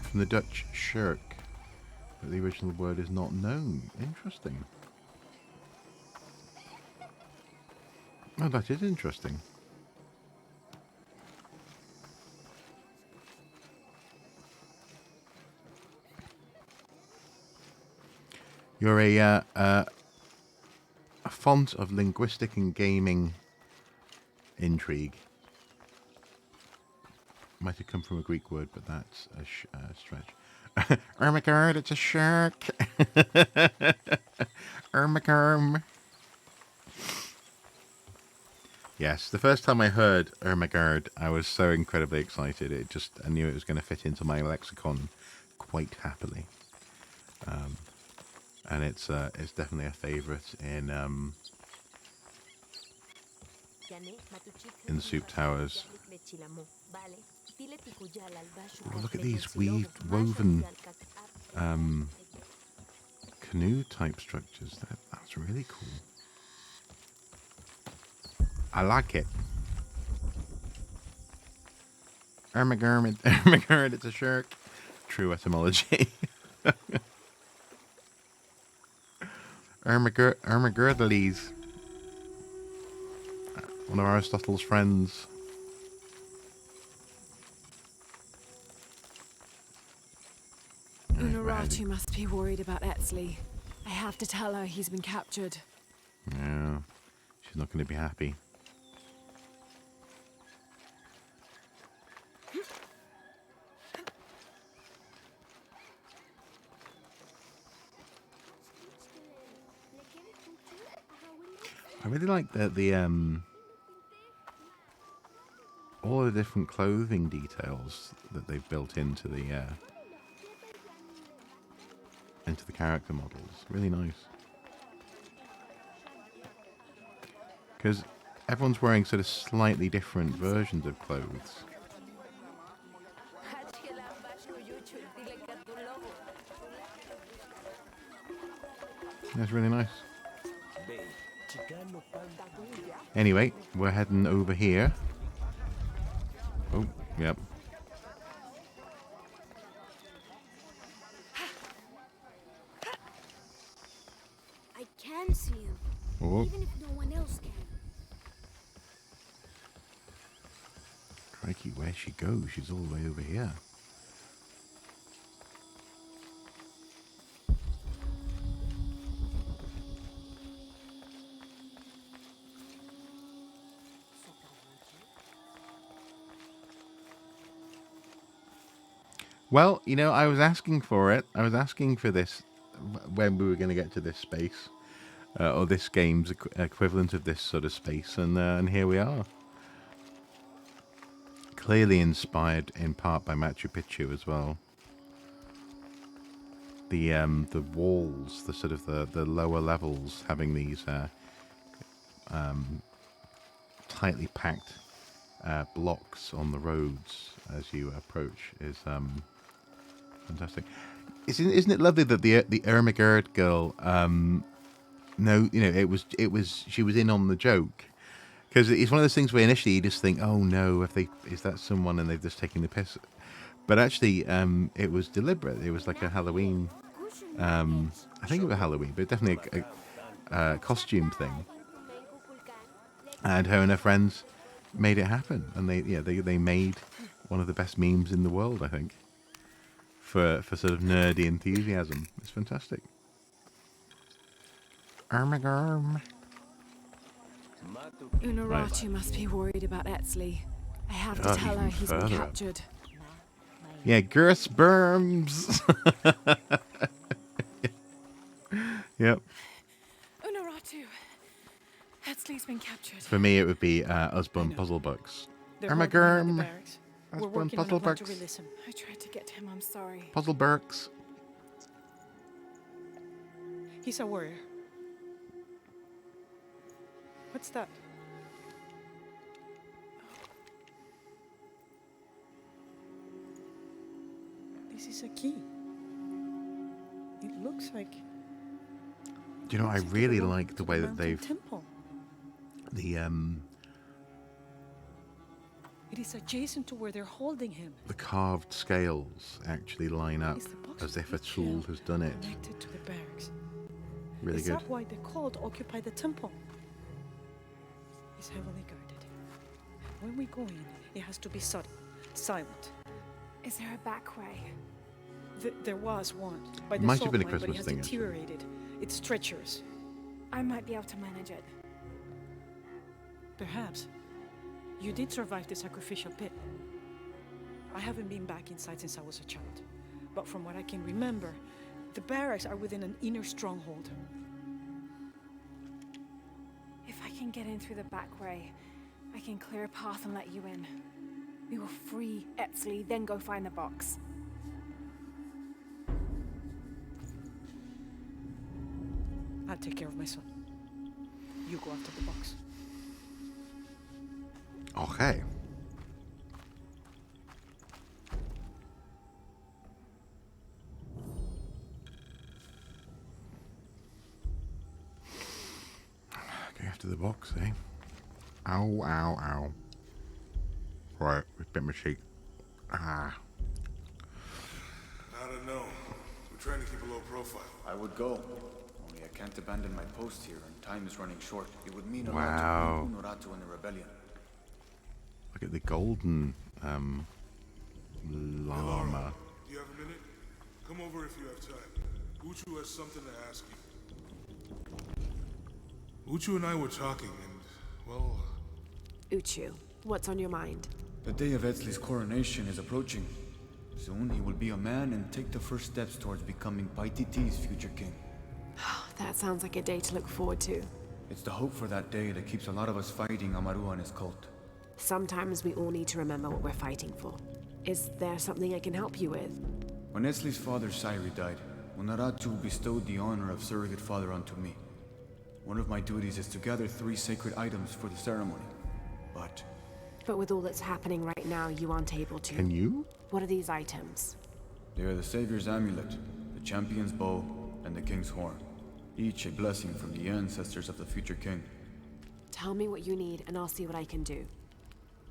From the Dutch shirk, but the original word is not known. Interesting. Oh, that is interesting. You're a font of linguistic and gaming intrigue. Might have come from a Greek word, but that's a stretch. Oh my god, it's a shark! Oh my god. Yes, the first time I heard Ermagerd, I was so incredibly excited. I knew it was going to fit into my lexicon quite happily. And it's definitely a favourite in Soup Towers. Oh, look at these woven canoe type structures. That's really cool. I like it. Ermagerd, it's a shark. True etymology. Ermagerdales. One of Aristotle's friends. Unuratu must be worried about Etzli. I have to tell her he's been captured. Yeah, she's not going to be happy. I really like the all the different clothing details that they've built into the character models. Really nice. Because everyone's wearing sort of slightly different versions of clothes. That's really nice. Anyway, we're heading over here. Oh, yep. I can see him, even if no one else can. Crikey, where she goes? She's all the way over here. Well, you know, I was asking for it. I was asking for this when we were going to get to this space, or this game's equivalent of this sort of space, and here we are. Clearly inspired in part by Machu Picchu as well. The walls, the sort of the lower levels, having these tightly packed blocks on the roads as you approach is fantastic. Isn't it lovely that the Ermagerd girl? No, you know, she was in on the joke, because it's one of those things where initially you just think, oh no, is that someone and they've just taken the piss, but actually it was deliberate. It was like a Halloween. I think it was Halloween, but definitely a costume thing. And her and her friends made it happen, and they made one of the best memes in the world, I think, for sort of nerdy enthusiasm. It's fantastic. Armagarm. Unuratu must be worried about Etzli. I have to tell her he's been captured. Yeah, Gersberms. Yep. Etzli's been captured. For me, it would be Usborne Puzzle Books. They're holding him at the barracks. We're Usborne working on a Puzzle plan to Books. release him. I tried to get to him, I'm sorry. Puzzle Burks. He's a warrior. What's that? This is a key. It looks like... Do you know, I really like the way that they've... Temple. The, It is adjacent to where they're holding him. the carved scales actually line up as if a tool has done it. Connected to the barracks. Really Is good. that why the cult occupy the temple? It's heavily guarded. When we go in, it has to be sudden, silent. Is there a back way? There was one by the Might have salt been a mine, but it Christmas has thing, actually. deteriorated. It's treacherous. I might be able to manage it. Perhaps. You did survive the sacrificial pit. I haven't been back inside since I was a child. But from what I can remember, the barracks are within an inner stronghold. If I can get in through the back way, I can clear a path and let you in. We will free Etzli, then go find the box. I'll take care of my son. You go after the box. Okay. Go after the box, eh? Ow, ow, ow. Right, we bit my cheek. Ah. I don't know. We're trying to keep a low profile. I would go. Only I can't abandon my post here, and time is running short. It would mean a lot Wow. to Unuratu and the rebellion. Look at the golden Hey, Lara, llama. do you have a minute? Come over if you have time. Uchu has something to ask you. Uchu and I were talking, and, well... Uchu, what's on your mind? The day of Etzli's coronation is approaching. Soon he will be a man and take the first steps towards becoming Paititi's future king. That sounds like a day to look forward to. It's the hope for that day that keeps a lot of us fighting Amaru and his cult. Sometimes we all need to remember what we're fighting for. Is there something I can help you with? When Etzli's father Sairi died, Unuratu bestowed the honor of surrogate father onto me. One of my duties is to gather 3 sacred items for the ceremony. But with all that's happening right now, you aren't able to. Can you? What are these items? They are the Savior's amulet, the champion's bow, and the king's horn. Each a blessing from the ancestors of the future king. Tell me what you need, and I'll see what I can do.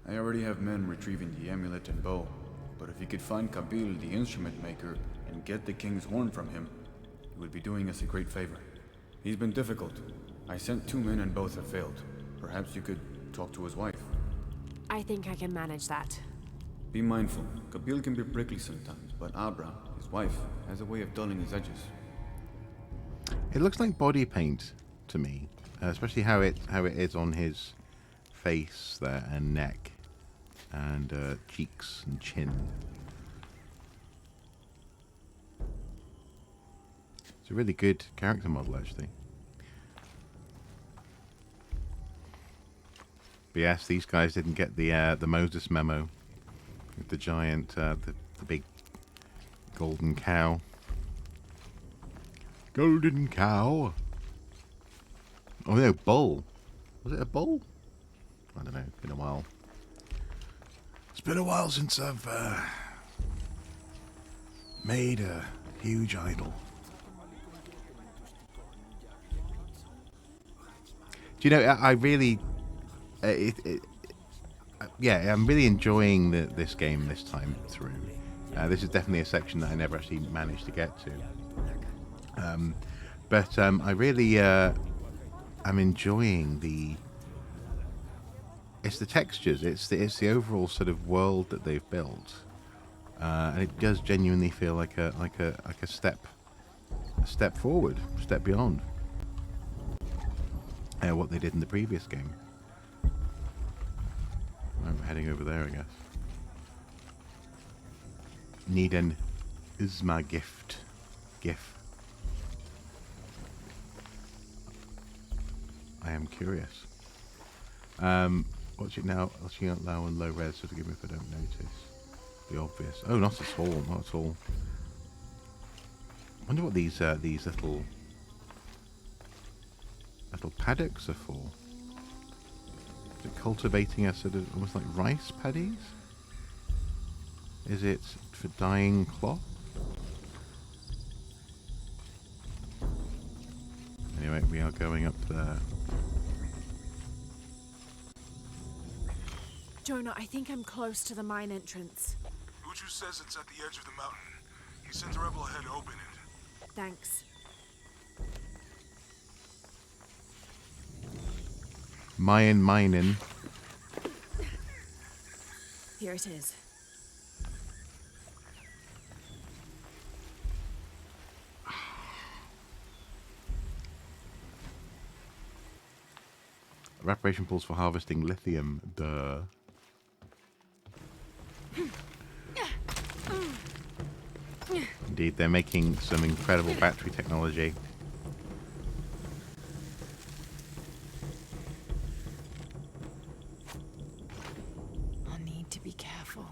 I already have men retrieving the amulet and bow, but if you could find Kabil, the instrument maker, and get the king's horn from him, you would be doing us a great favor. He's been difficult. I sent 2 men and both have failed. Perhaps you could talk to his wife. I think I can manage that. Be mindful. Kabil can be prickly sometimes, but Abra, his wife, has a way of dulling his edges. It looks like body paint to me, especially how it is on his face there and neck and cheeks and chin. It's a really good character model, actually. But yes, these guys didn't get the Moses memo with the giant, the big golden cow. Golden cow. Oh no, bull. Was it a bull? I don't know. It's been a while. It's been a while since I've made a huge idol. Do you know? I really. Yeah, I'm really enjoying this game this time through. This is definitely a section that I never actually managed to get to. But I really am enjoying it's the textures, it's the overall sort of world that they've built, and it does genuinely feel like a step forward, step beyond what they did in the previous game. I'm heading over there, I guess. Need an Uzma gift. I am curious. Watch it now. Watching out low and low res, so forgive me if I don't notice the obvious. Oh, not at all. Not at all. I wonder what these little paddocks are for. Is it cultivating a sort of almost like rice paddies? Is it for dyeing cloth? Anyway, we are going up there. Jonah, I think I'm close to the mine entrance. Uchu says it's at the edge of the mountain. He sends a rebel ahead to open it. Thanks. Mayan mining. Here it is. Evaporation pools for harvesting lithium. Duh. Indeed, they're making some incredible battery technology. I'll need to be careful.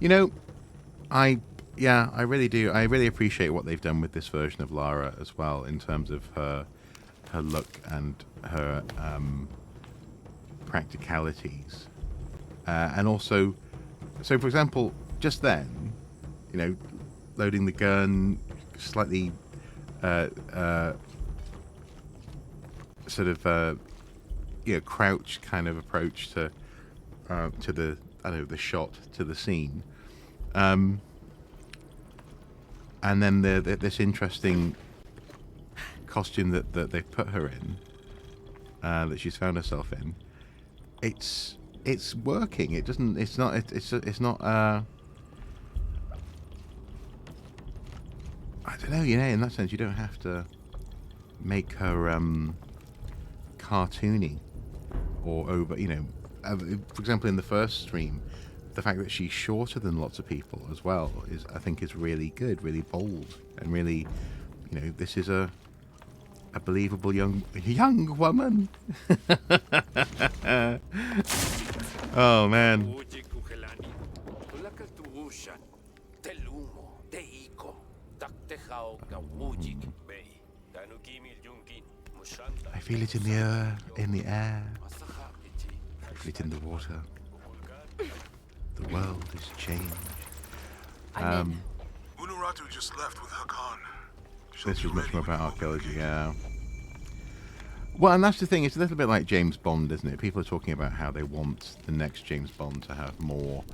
You know, I really do. I really appreciate what they've done with this version of Lara as well, in terms of her look and her practicalities, and also, so for example, just then, you know, loading the gun, slightly sort of you know, crouch kind of approach to the, I don't know, the shot, to the scene. And then this interesting costume that they've put her in, that she's found herself in. It's working. It doesn't. It's not. It's not. I don't know. You know, in that sense, you don't have to make her cartoony or over. You know, for example, in the first stream, the fact that she's shorter than lots of people as well is, I think, is really good, really bold, and really, you know, this is a believable young woman. Oh man. I feel it in the air, I feel it in the water. The world has changed. Unuratu just left with Hakan. This was much more about archaeology, yeah. Well, and that's the thing, it's a little bit like James Bond, isn't it? People are talking about how they want the next James Bond to have more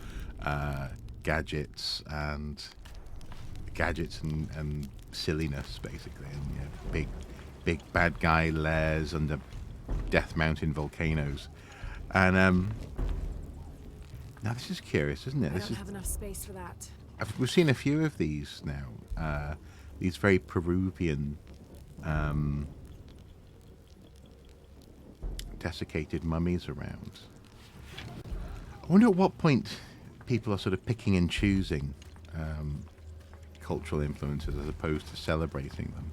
gadgets and silliness, basically, and you know, big bad guy lairs under Death Mountain volcanoes. And now this is curious, isn't it? I don't have enough space for that. We've seen a few of these now. These very Peruvian desiccated mummies around. I wonder at what point people are sort of picking and choosing cultural influences as opposed to celebrating them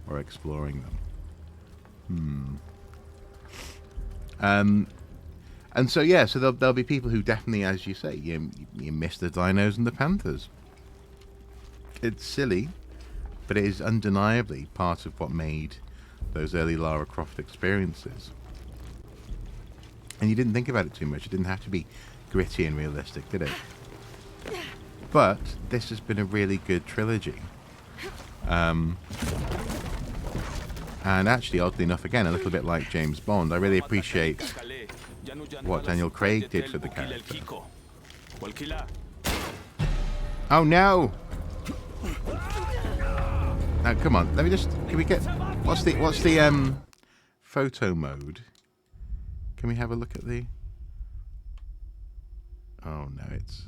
or exploring them. And so, yeah, so there'll be people who definitely, as you say, you miss the dinos and the panthers. It's silly, but it is undeniably part of what made those early Lara Croft experiences. And you didn't think about it too much. It didn't have to be gritty and realistic, did it? But this has been a really good trilogy. And actually, oddly enough, again, a little bit like James Bond, I really appreciate what Daniel Craig did for the character. Oh no! Now come on, let me just, can we get, what's the photo mode? Can we have a look at the, oh no, it's,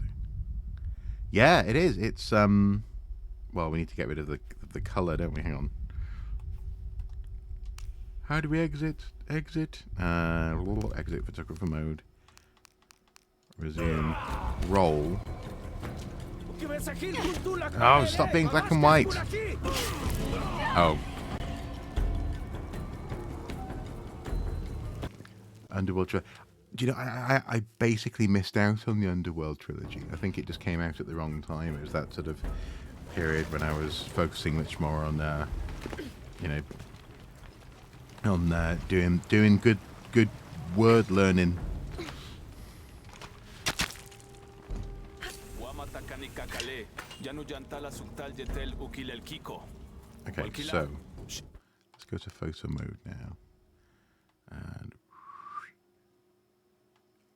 yeah, it is, it's well, we need to get rid of the colour, don't we? Hang on. How do we exit? Exit. Exit photographer mode. Resume. Roll. Oh, stop being black and white. Oh. Underworld trilogy. Do you know, I basically missed out on the Underworld trilogy. I think it just came out at the wrong time. It was that sort of period when I was focusing much more on, you know, on doing good word learning. Okay, so let's go to photo mode now. And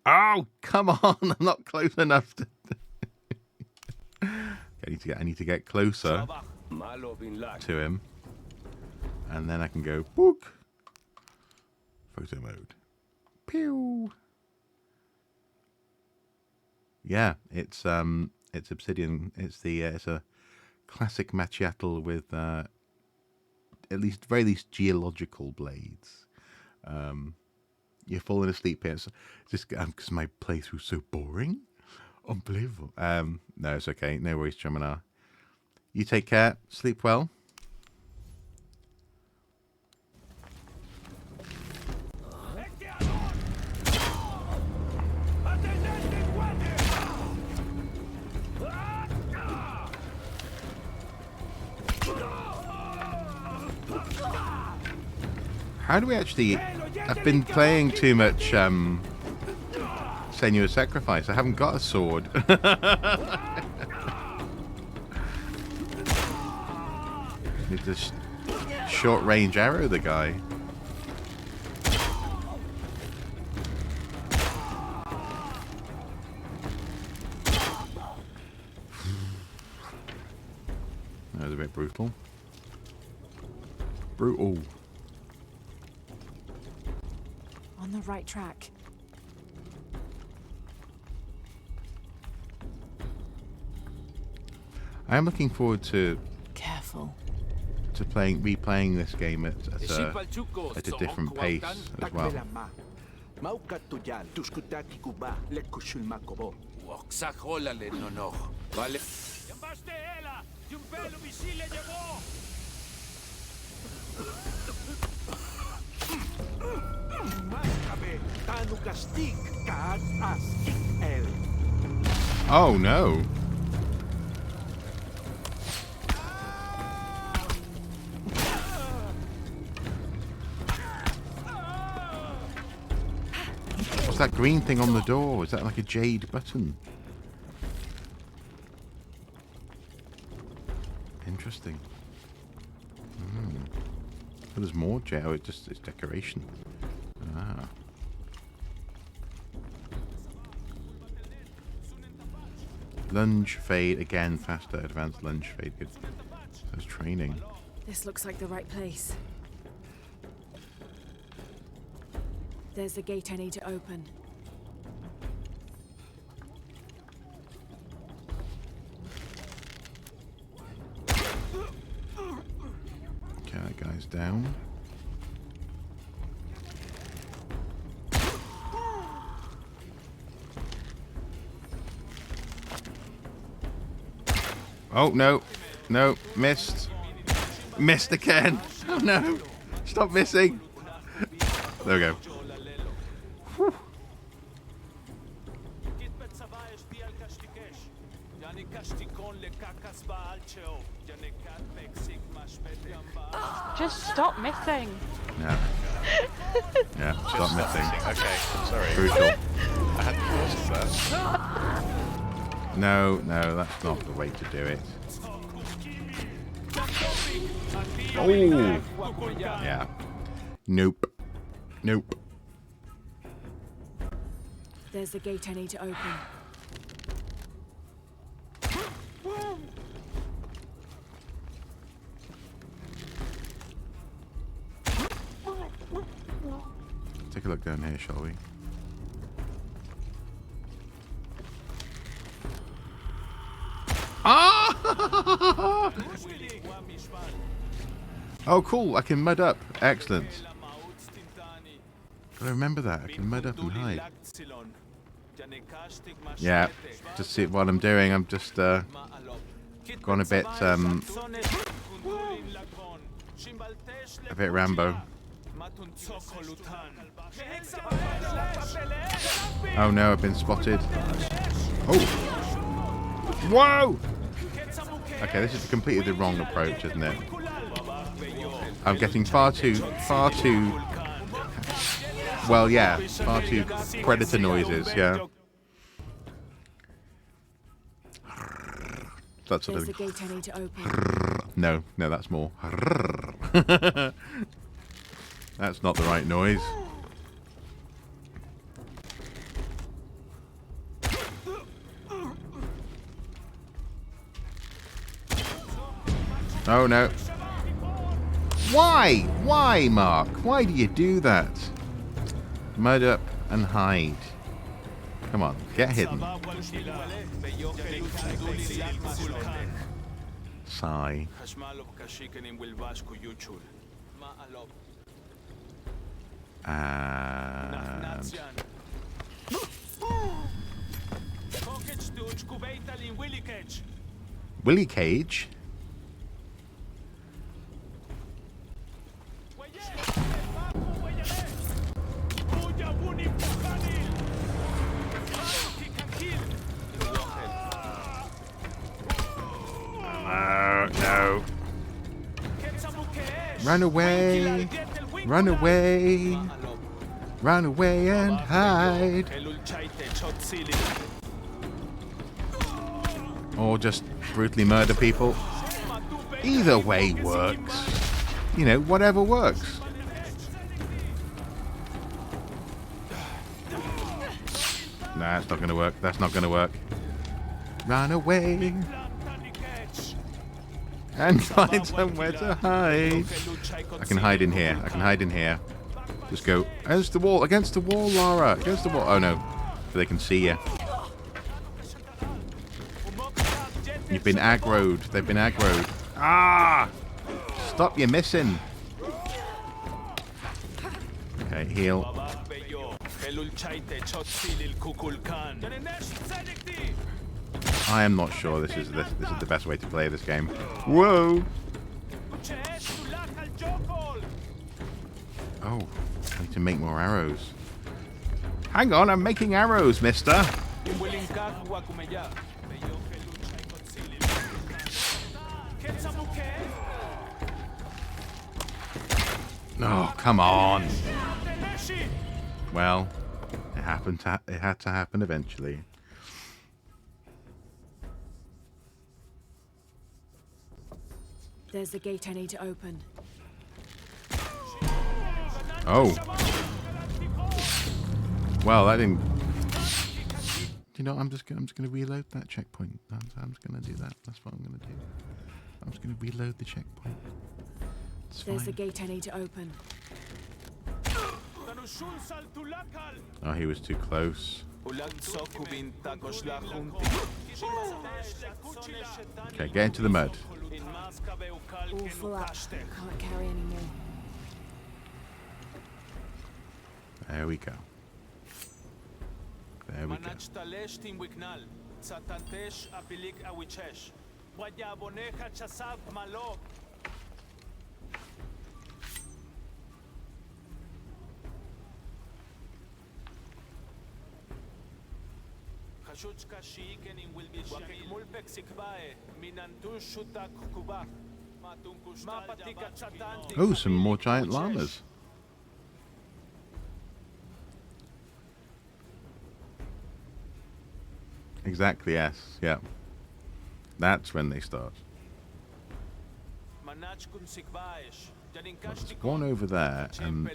oh, come on! I'm not close enough to. I need to get closer to him, and then I can go book. Photo mode. Pew. Yeah, it's obsidian. It's a classic macchiato with at least very least geological blades. You're falling asleep here. It's just because my playthrough's so boring. Unbelievable. No, it's okay. No worries, Chaminar. You take care. Sleep well. How do we actually... I've been playing too much Senua's Sacrifice. I haven't got a sword. Need to short range arrow the guy. That was a bit brutal. Brutal. On the right track. I am looking forward to replaying this game at a different pace as well. Oh no. What's that green thing on the door? Is that like a jade button? Interesting. Oh, there's more jade. Oh, it's decoration. Ah. Lunge fade again, faster, advanced lunge fade. Good. That's training. This looks like the right place. There's the gate I need to open. Okay, that guy's down. Oh, no. No, missed. Missed again. Oh, no. Stop missing. There we go. Whew. Just stop missing. Yeah. Yeah, stop missing. Okay, sorry. Crucial. I hadn't noticed that. No, that's not the way to do it. Oh! Yeah. Nope. Nope. There's the gate I need to open. Take a look down here, shall we? Ah! Oh, cool. I can mud up. Excellent. But I remember that. I can mud up and hide. Yeah, just see what I'm doing. I'm just gone a bit Rambo. Oh no, I've been spotted. Oh! Whoa! Okay, this is completely the wrong approach, isn't it? I'm getting far too, well, yeah, far too predator noises, yeah. That sort of. There's a gate I need to open. No, that's more. That's not the right noise. Oh no. Why? Why, Mark? Why do you do that? Mud up and hide. Come on, get hidden. Sigh. And... Willie Cage? No. Run away. Run away. Run away and hide. Or just brutally murder people. Either way works. You know, whatever works. Nah, it's not going to work. That's not going to work. Run away. And find somewhere to hide. I can hide in here. I can hide in here. Just go against the wall. Against the wall, Lara. Against the wall. Oh no. So they can see you. You've been aggroed. They've been aggroed. Ah! Stop, you're missing. Okay, heal. I am not sure this is the best way to play this game. Whoa! Oh, I need to make more arrows. Hang on, I'm making arrows, mister. Oh, come on. Well, it had to happen eventually. There's the gate I need to open. Oh. Well, that didn't. You know, I'm just gonna reload that checkpoint. I'm just gonna do that. That's what I'm gonna do. I'm just gonna reload the checkpoint. There's the gate I need to open. Oh, he was too close. Okay, get into the mud. All full up. Can't carry any more. There we go. There we go. Oh, some more giant llamas. Exactly, yes. Yeah. That's when they start. There's one over there, and I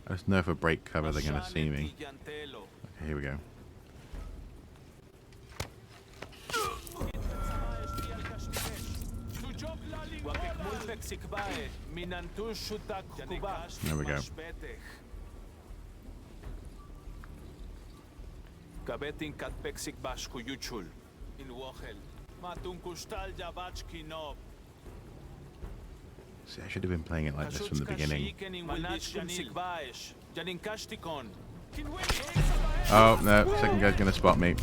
just know if I break cover, they're going to see me. Okay, here we go. There we go. See, I should have been playing it like this from the beginning. Oh, no. Second guy's going to spot me.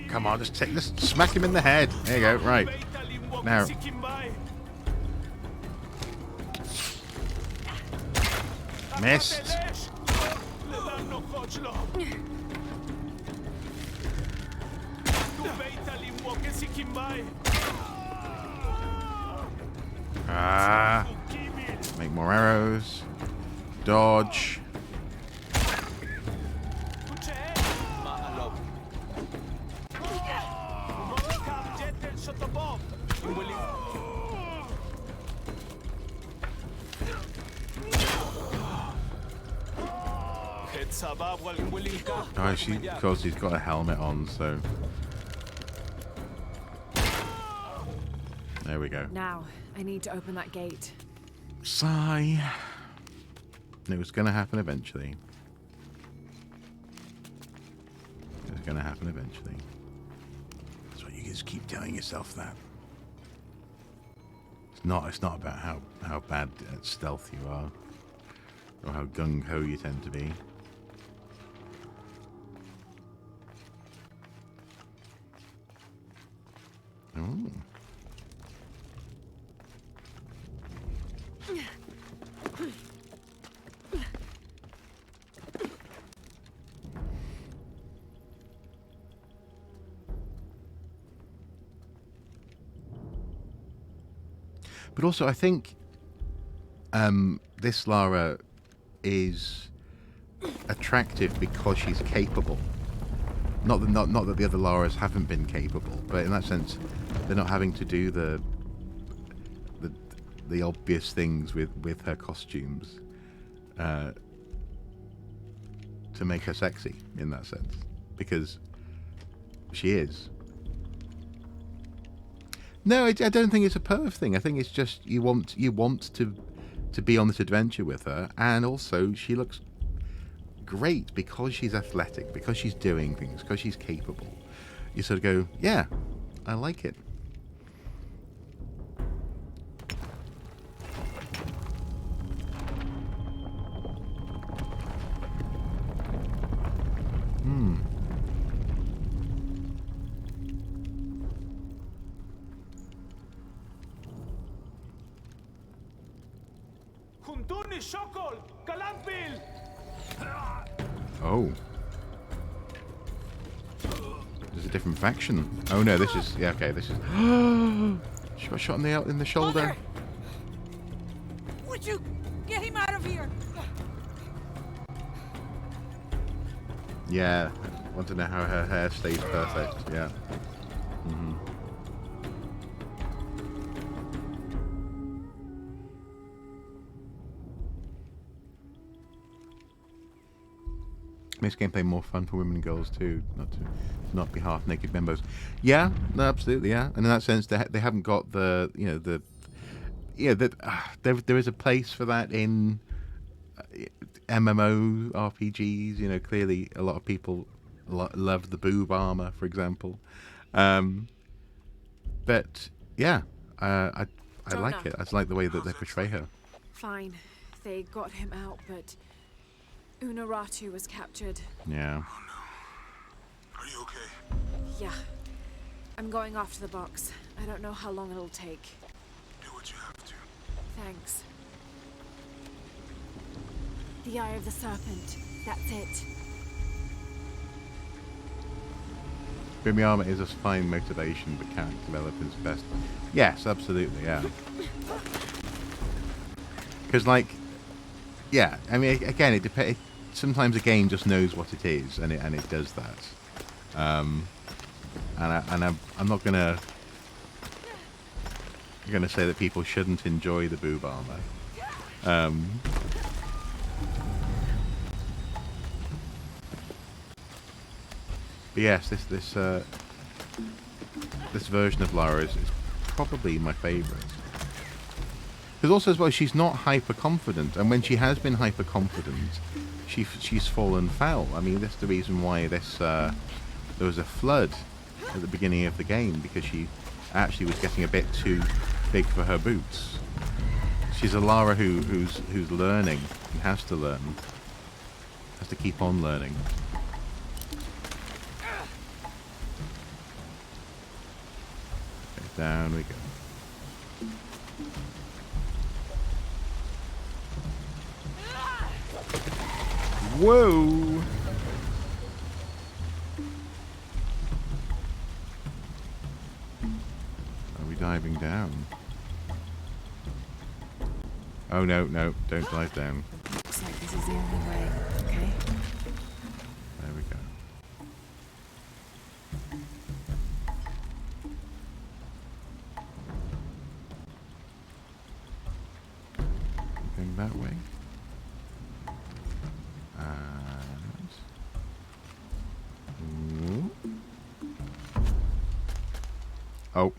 Come on, just smack him in the head. There you go, right. Now. Missed. Ah. Make more arrows. Dodge. Oh, of course, he's got a helmet on, so. There we go. Now, I need to open that gate. Sigh. It was going to happen eventually. It was going to happen eventually. That's what you just keep telling yourself that. It's not about how bad at stealth you are, or how gung-ho you tend to be. Oh. But also, I think this Lara is attractive because she's capable. Not that the other Laras haven't been capable, but in that sense, they're not having to do the obvious things with her costumes to make her sexy. In that sense, because she is. No, I don't think it's a perv thing. I think it's just you want to be on this adventure with her, and also she looks great because she's athletic, because she's doing things, because she's capable. You sort of go, yeah, I like it. Oh. There's a different faction. Oh no, this is... Yeah, okay, this is... She got shot in the shoulder. Mother! Would you get him out of here? Yeah. I want to know how her hair stays perfect. Yeah. Makes gameplay more fun for women and girls too, not be half naked bimbos. Yeah, no, absolutely, yeah. And in that sense, they haven't got the there is a place for that in MMO RPGs. You know, clearly a lot of people love the boob armor, for example. But yeah, I like it. I like the way that they portray her. Fine, they got him out, but Unuratu was captured. Yeah. Oh no. Are you okay? Yeah. I'm going off to the box. I don't know how long it'll take. Do what you have to. Thanks. The Eye of the Serpent. That's it. Boomy armor is a fine motivation, but character development's best. Yes, absolutely, yeah. Because, like, yeah, I mean, again, it depends. Sometimes a game just knows what it is, and it does that. I'm not gonna say that people shouldn't enjoy the boob armor. But yes, this version of Lara is probably my favourite. Because also as well, she's not hyper confident, and when she has been hyper confident, she's fallen foul. I mean, that's the reason why this there was a flood at the beginning of the game because she actually was getting a bit too big for her boots. She's a Lara who's learning and has to learn, has to keep on learning. Okay, down we go. Whoa! Are we diving down? Oh no, no, don't dive down. Looks like this is the only way, okay? There we go. Going that way. And... Oh.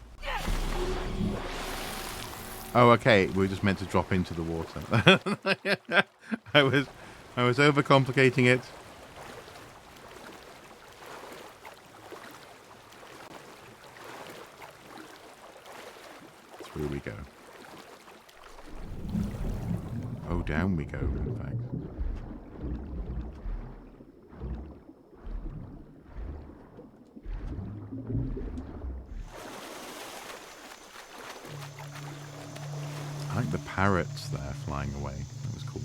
Oh, okay. We were just meant to drop into the water. I was overcomplicating it. Through we go. Oh, down we go, in fact. I like the parrots there flying away. That was cool.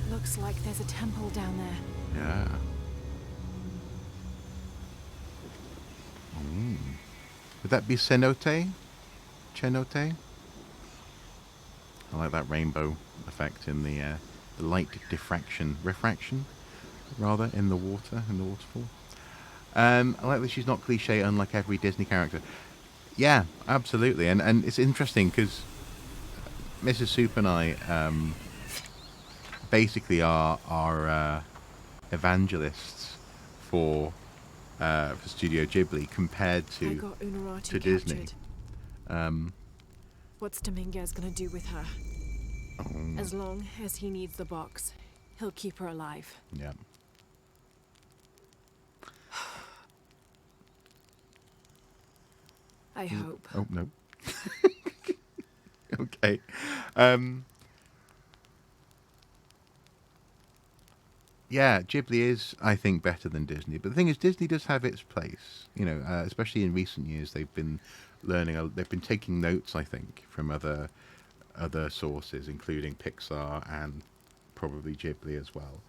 Looks like there's a temple down there. Yeah. Would that be cenote? Cenote? I like that rainbow effect in the light refraction, rather, in the water, in the waterfall. I like that she's not cliche, unlike every Disney character. Yeah, absolutely, and it's interesting because Mrs. Soup and I basically are evangelists for Studio Ghibli compared to Disney. What's Dominguez gonna do with her? As long as he needs the box, he'll keep her alive. Yeah. I hope. Oh no. Okay. Yeah, Ghibli is, I think, better than Disney. But the thing is, Disney does have its place. You know, especially in recent years, they've been learning. They've been taking notes, I think, from other sources, including Pixar and probably Ghibli as well.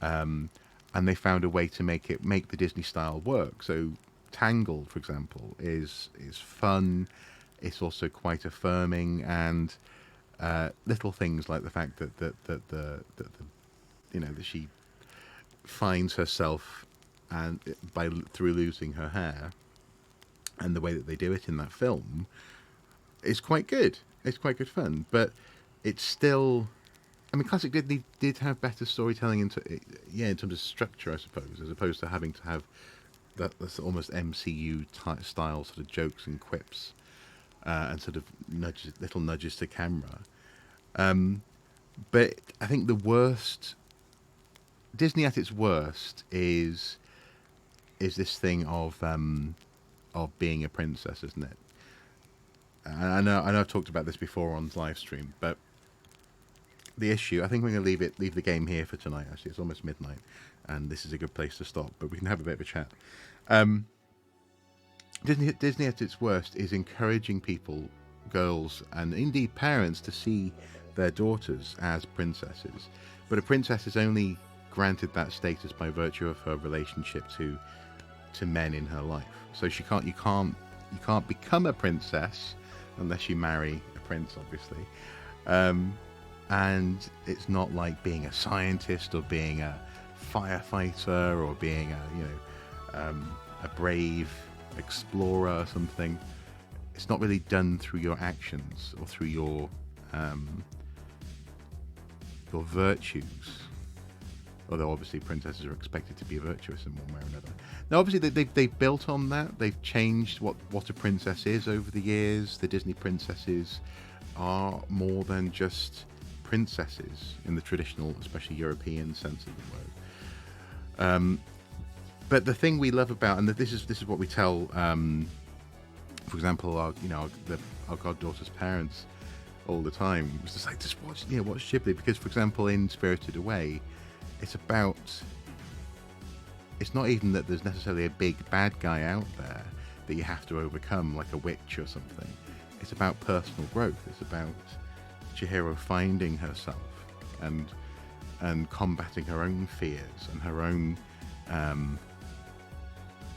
And they found a way to make the Disney style work. So, Tangled, for example, is fun. It's also quite affirming, and little things like the fact that she finds herself through losing her hair, and the way that they do it in that film is quite good. It's quite good fun, but it's still, I mean, classic Disney did have better storytelling in terms of structure, I suppose, as opposed to having to have that's almost MCU style sort of jokes and quips and sort of little nudges to camera. But I think the worst Disney at its worst is this thing of being a princess, isn't it? And I know I've talked about this before on live stream, but the issue, I think we're going to leave the game here for tonight. Actually, it's almost midnight, and this is a good place to stop. But we can have a bit of a chat. Disney at its worst is encouraging people, girls, and indeed parents, to see their daughters as princesses. But a princess is only granted that status by virtue of her relationship to men in her life. So you can't become a princess unless you marry a prince, obviously. And it's not like being a scientist or being a firefighter or being a brave explorer or something. It's not really done through your actions or through your or virtues. Although obviously princesses are expected to be virtuous in one way or another. Now obviously they've built on that. They've changed what a princess is over the years. The Disney princesses are more than just princesses in the traditional, especially European sense of the word. But the thing we love about, and this is what we tell, for example, our goddaughter's parents all the time. It's just like, just watch Ghibli, because for example in Spirited Away, it's not even that there's necessarily a big bad guy out there that you have to overcome, like a witch or something. It's about personal growth. It's about Chihiro finding herself and combating her own fears and her own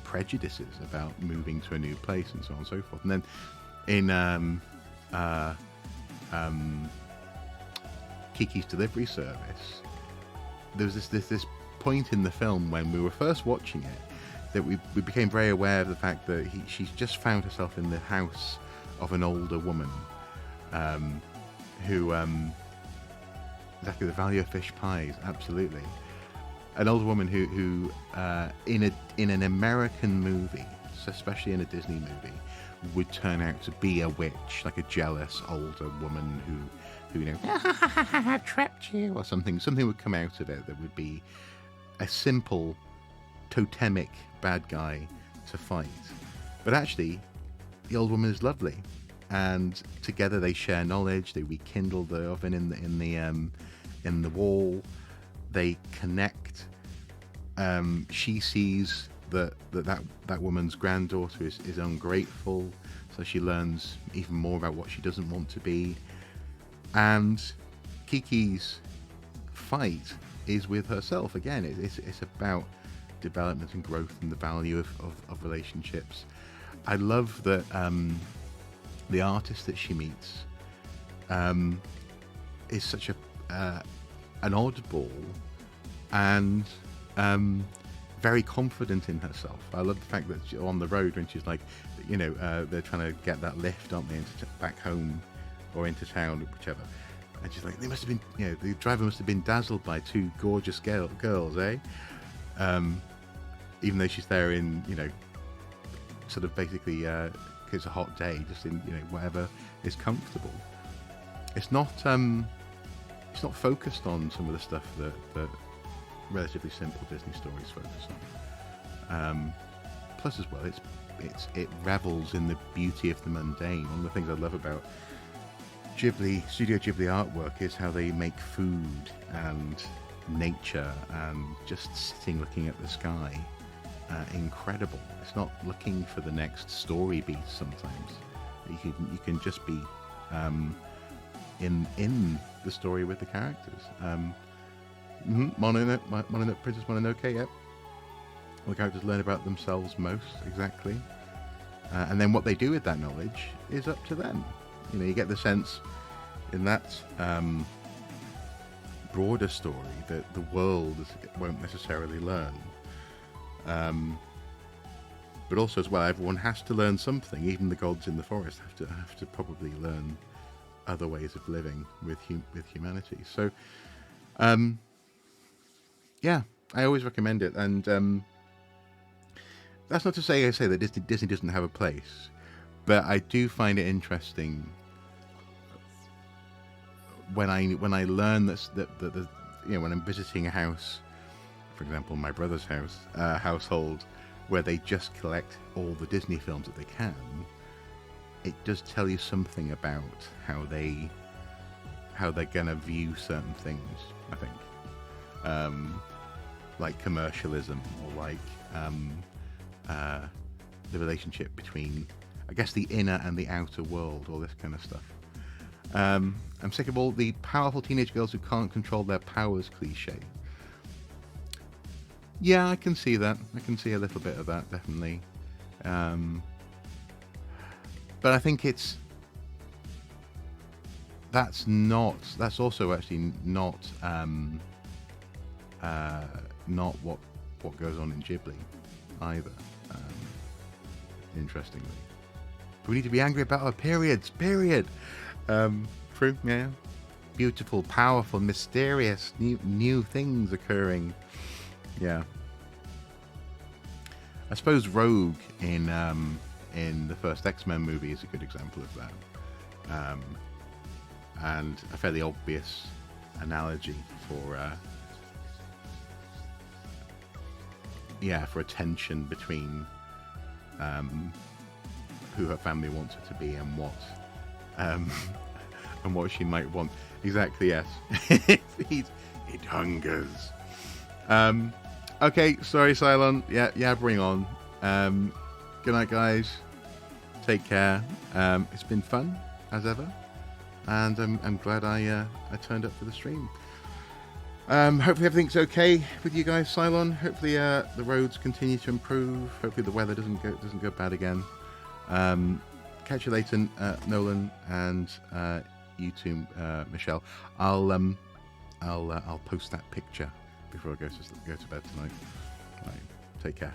prejudices about moving to a new place and so on and so forth. And then in Kiki's Delivery Service, there was this point in the film when we were first watching it that we became very aware of the fact that she's just found herself in the house of an older woman who exactly, the value of fish pies, absolutely. An older woman who in an American movie, especially in a Disney movie, would turn out to be a witch, like a jealous older woman who trapped you, or something would come out of it that would be a simple totemic bad guy to fight. But actually, the old woman is lovely, and together they share knowledge. They rekindle the oven in the wall. They connect. She sees that woman's granddaughter is ungrateful, so she learns even more about what she doesn't want to be. And Kiki's fight is with herself again. It's about development and growth and the value of relationships. I love that the artist that she meets is such an oddball and very confident in herself. I love the fact that on the road when she's like, they're trying to get that lift, aren't they, back home or into town, whichever. And she's like, they must have been, the driver must have been dazzled by two gorgeous girls, eh? Even though she's there in, sort of basically, it's a hot day, just in, whatever is comfortable. It's not focused on some of the stuff that relatively simple Disney stories focus on. Plus, as well, it revels in the beauty of the mundane. One of the things I love about Studio Ghibli artwork is how they make food and nature and just sitting looking at the sky incredible. It's not looking for the next story beat sometimes. You can just be in the story with the characters. Princess Mononoke, yep. The characters learn about themselves most, exactly. And then what they do with that knowledge is up to them. You get the sense in that broader story that the world won't necessarily learn. But also as well, everyone has to learn something. Even the gods in the forest have to probably learn other ways of living with humanity. So, yeah, I always recommend it. And that's not to say that Disney doesn't have a place, but I do find it interesting when I learn that when I'm visiting a house, for example, my brother's household, where they just collect all the Disney films that they can, it does tell you something about how they're gonna view certain things, I think, like commercialism, or like the relationship between, I guess, the inner and the outer world, all this kind of stuff. I'm sick of all the powerful teenage girls who can't control their powers cliche. Yeah, I can see that. I can see a little bit of that, definitely. But I think that's also actually not what goes on in Ghibli either, interestingly. But we need to be angry about our periods, period. True, yeah. beautiful, powerful, mysterious, new things occurring. Yeah. I suppose Rogue in the first X-Men movie is a good example of that, and a fairly obvious analogy for a tension between who her family wants her to be and what she might want. Exactly, yes. It hungers. Okay, sorry, Cylon. Yeah, bring on. Good night, guys. Take care. It's been fun, as ever. And I'm glad I turned up for the stream. Hopefully everything's okay with you guys, Cylon. Hopefully the roads continue to improve. Hopefully the weather doesn't go bad again. Catch you later, Nolan, and you too, Michelle. I'll post that picture before I go to bed tonight. Right, take care.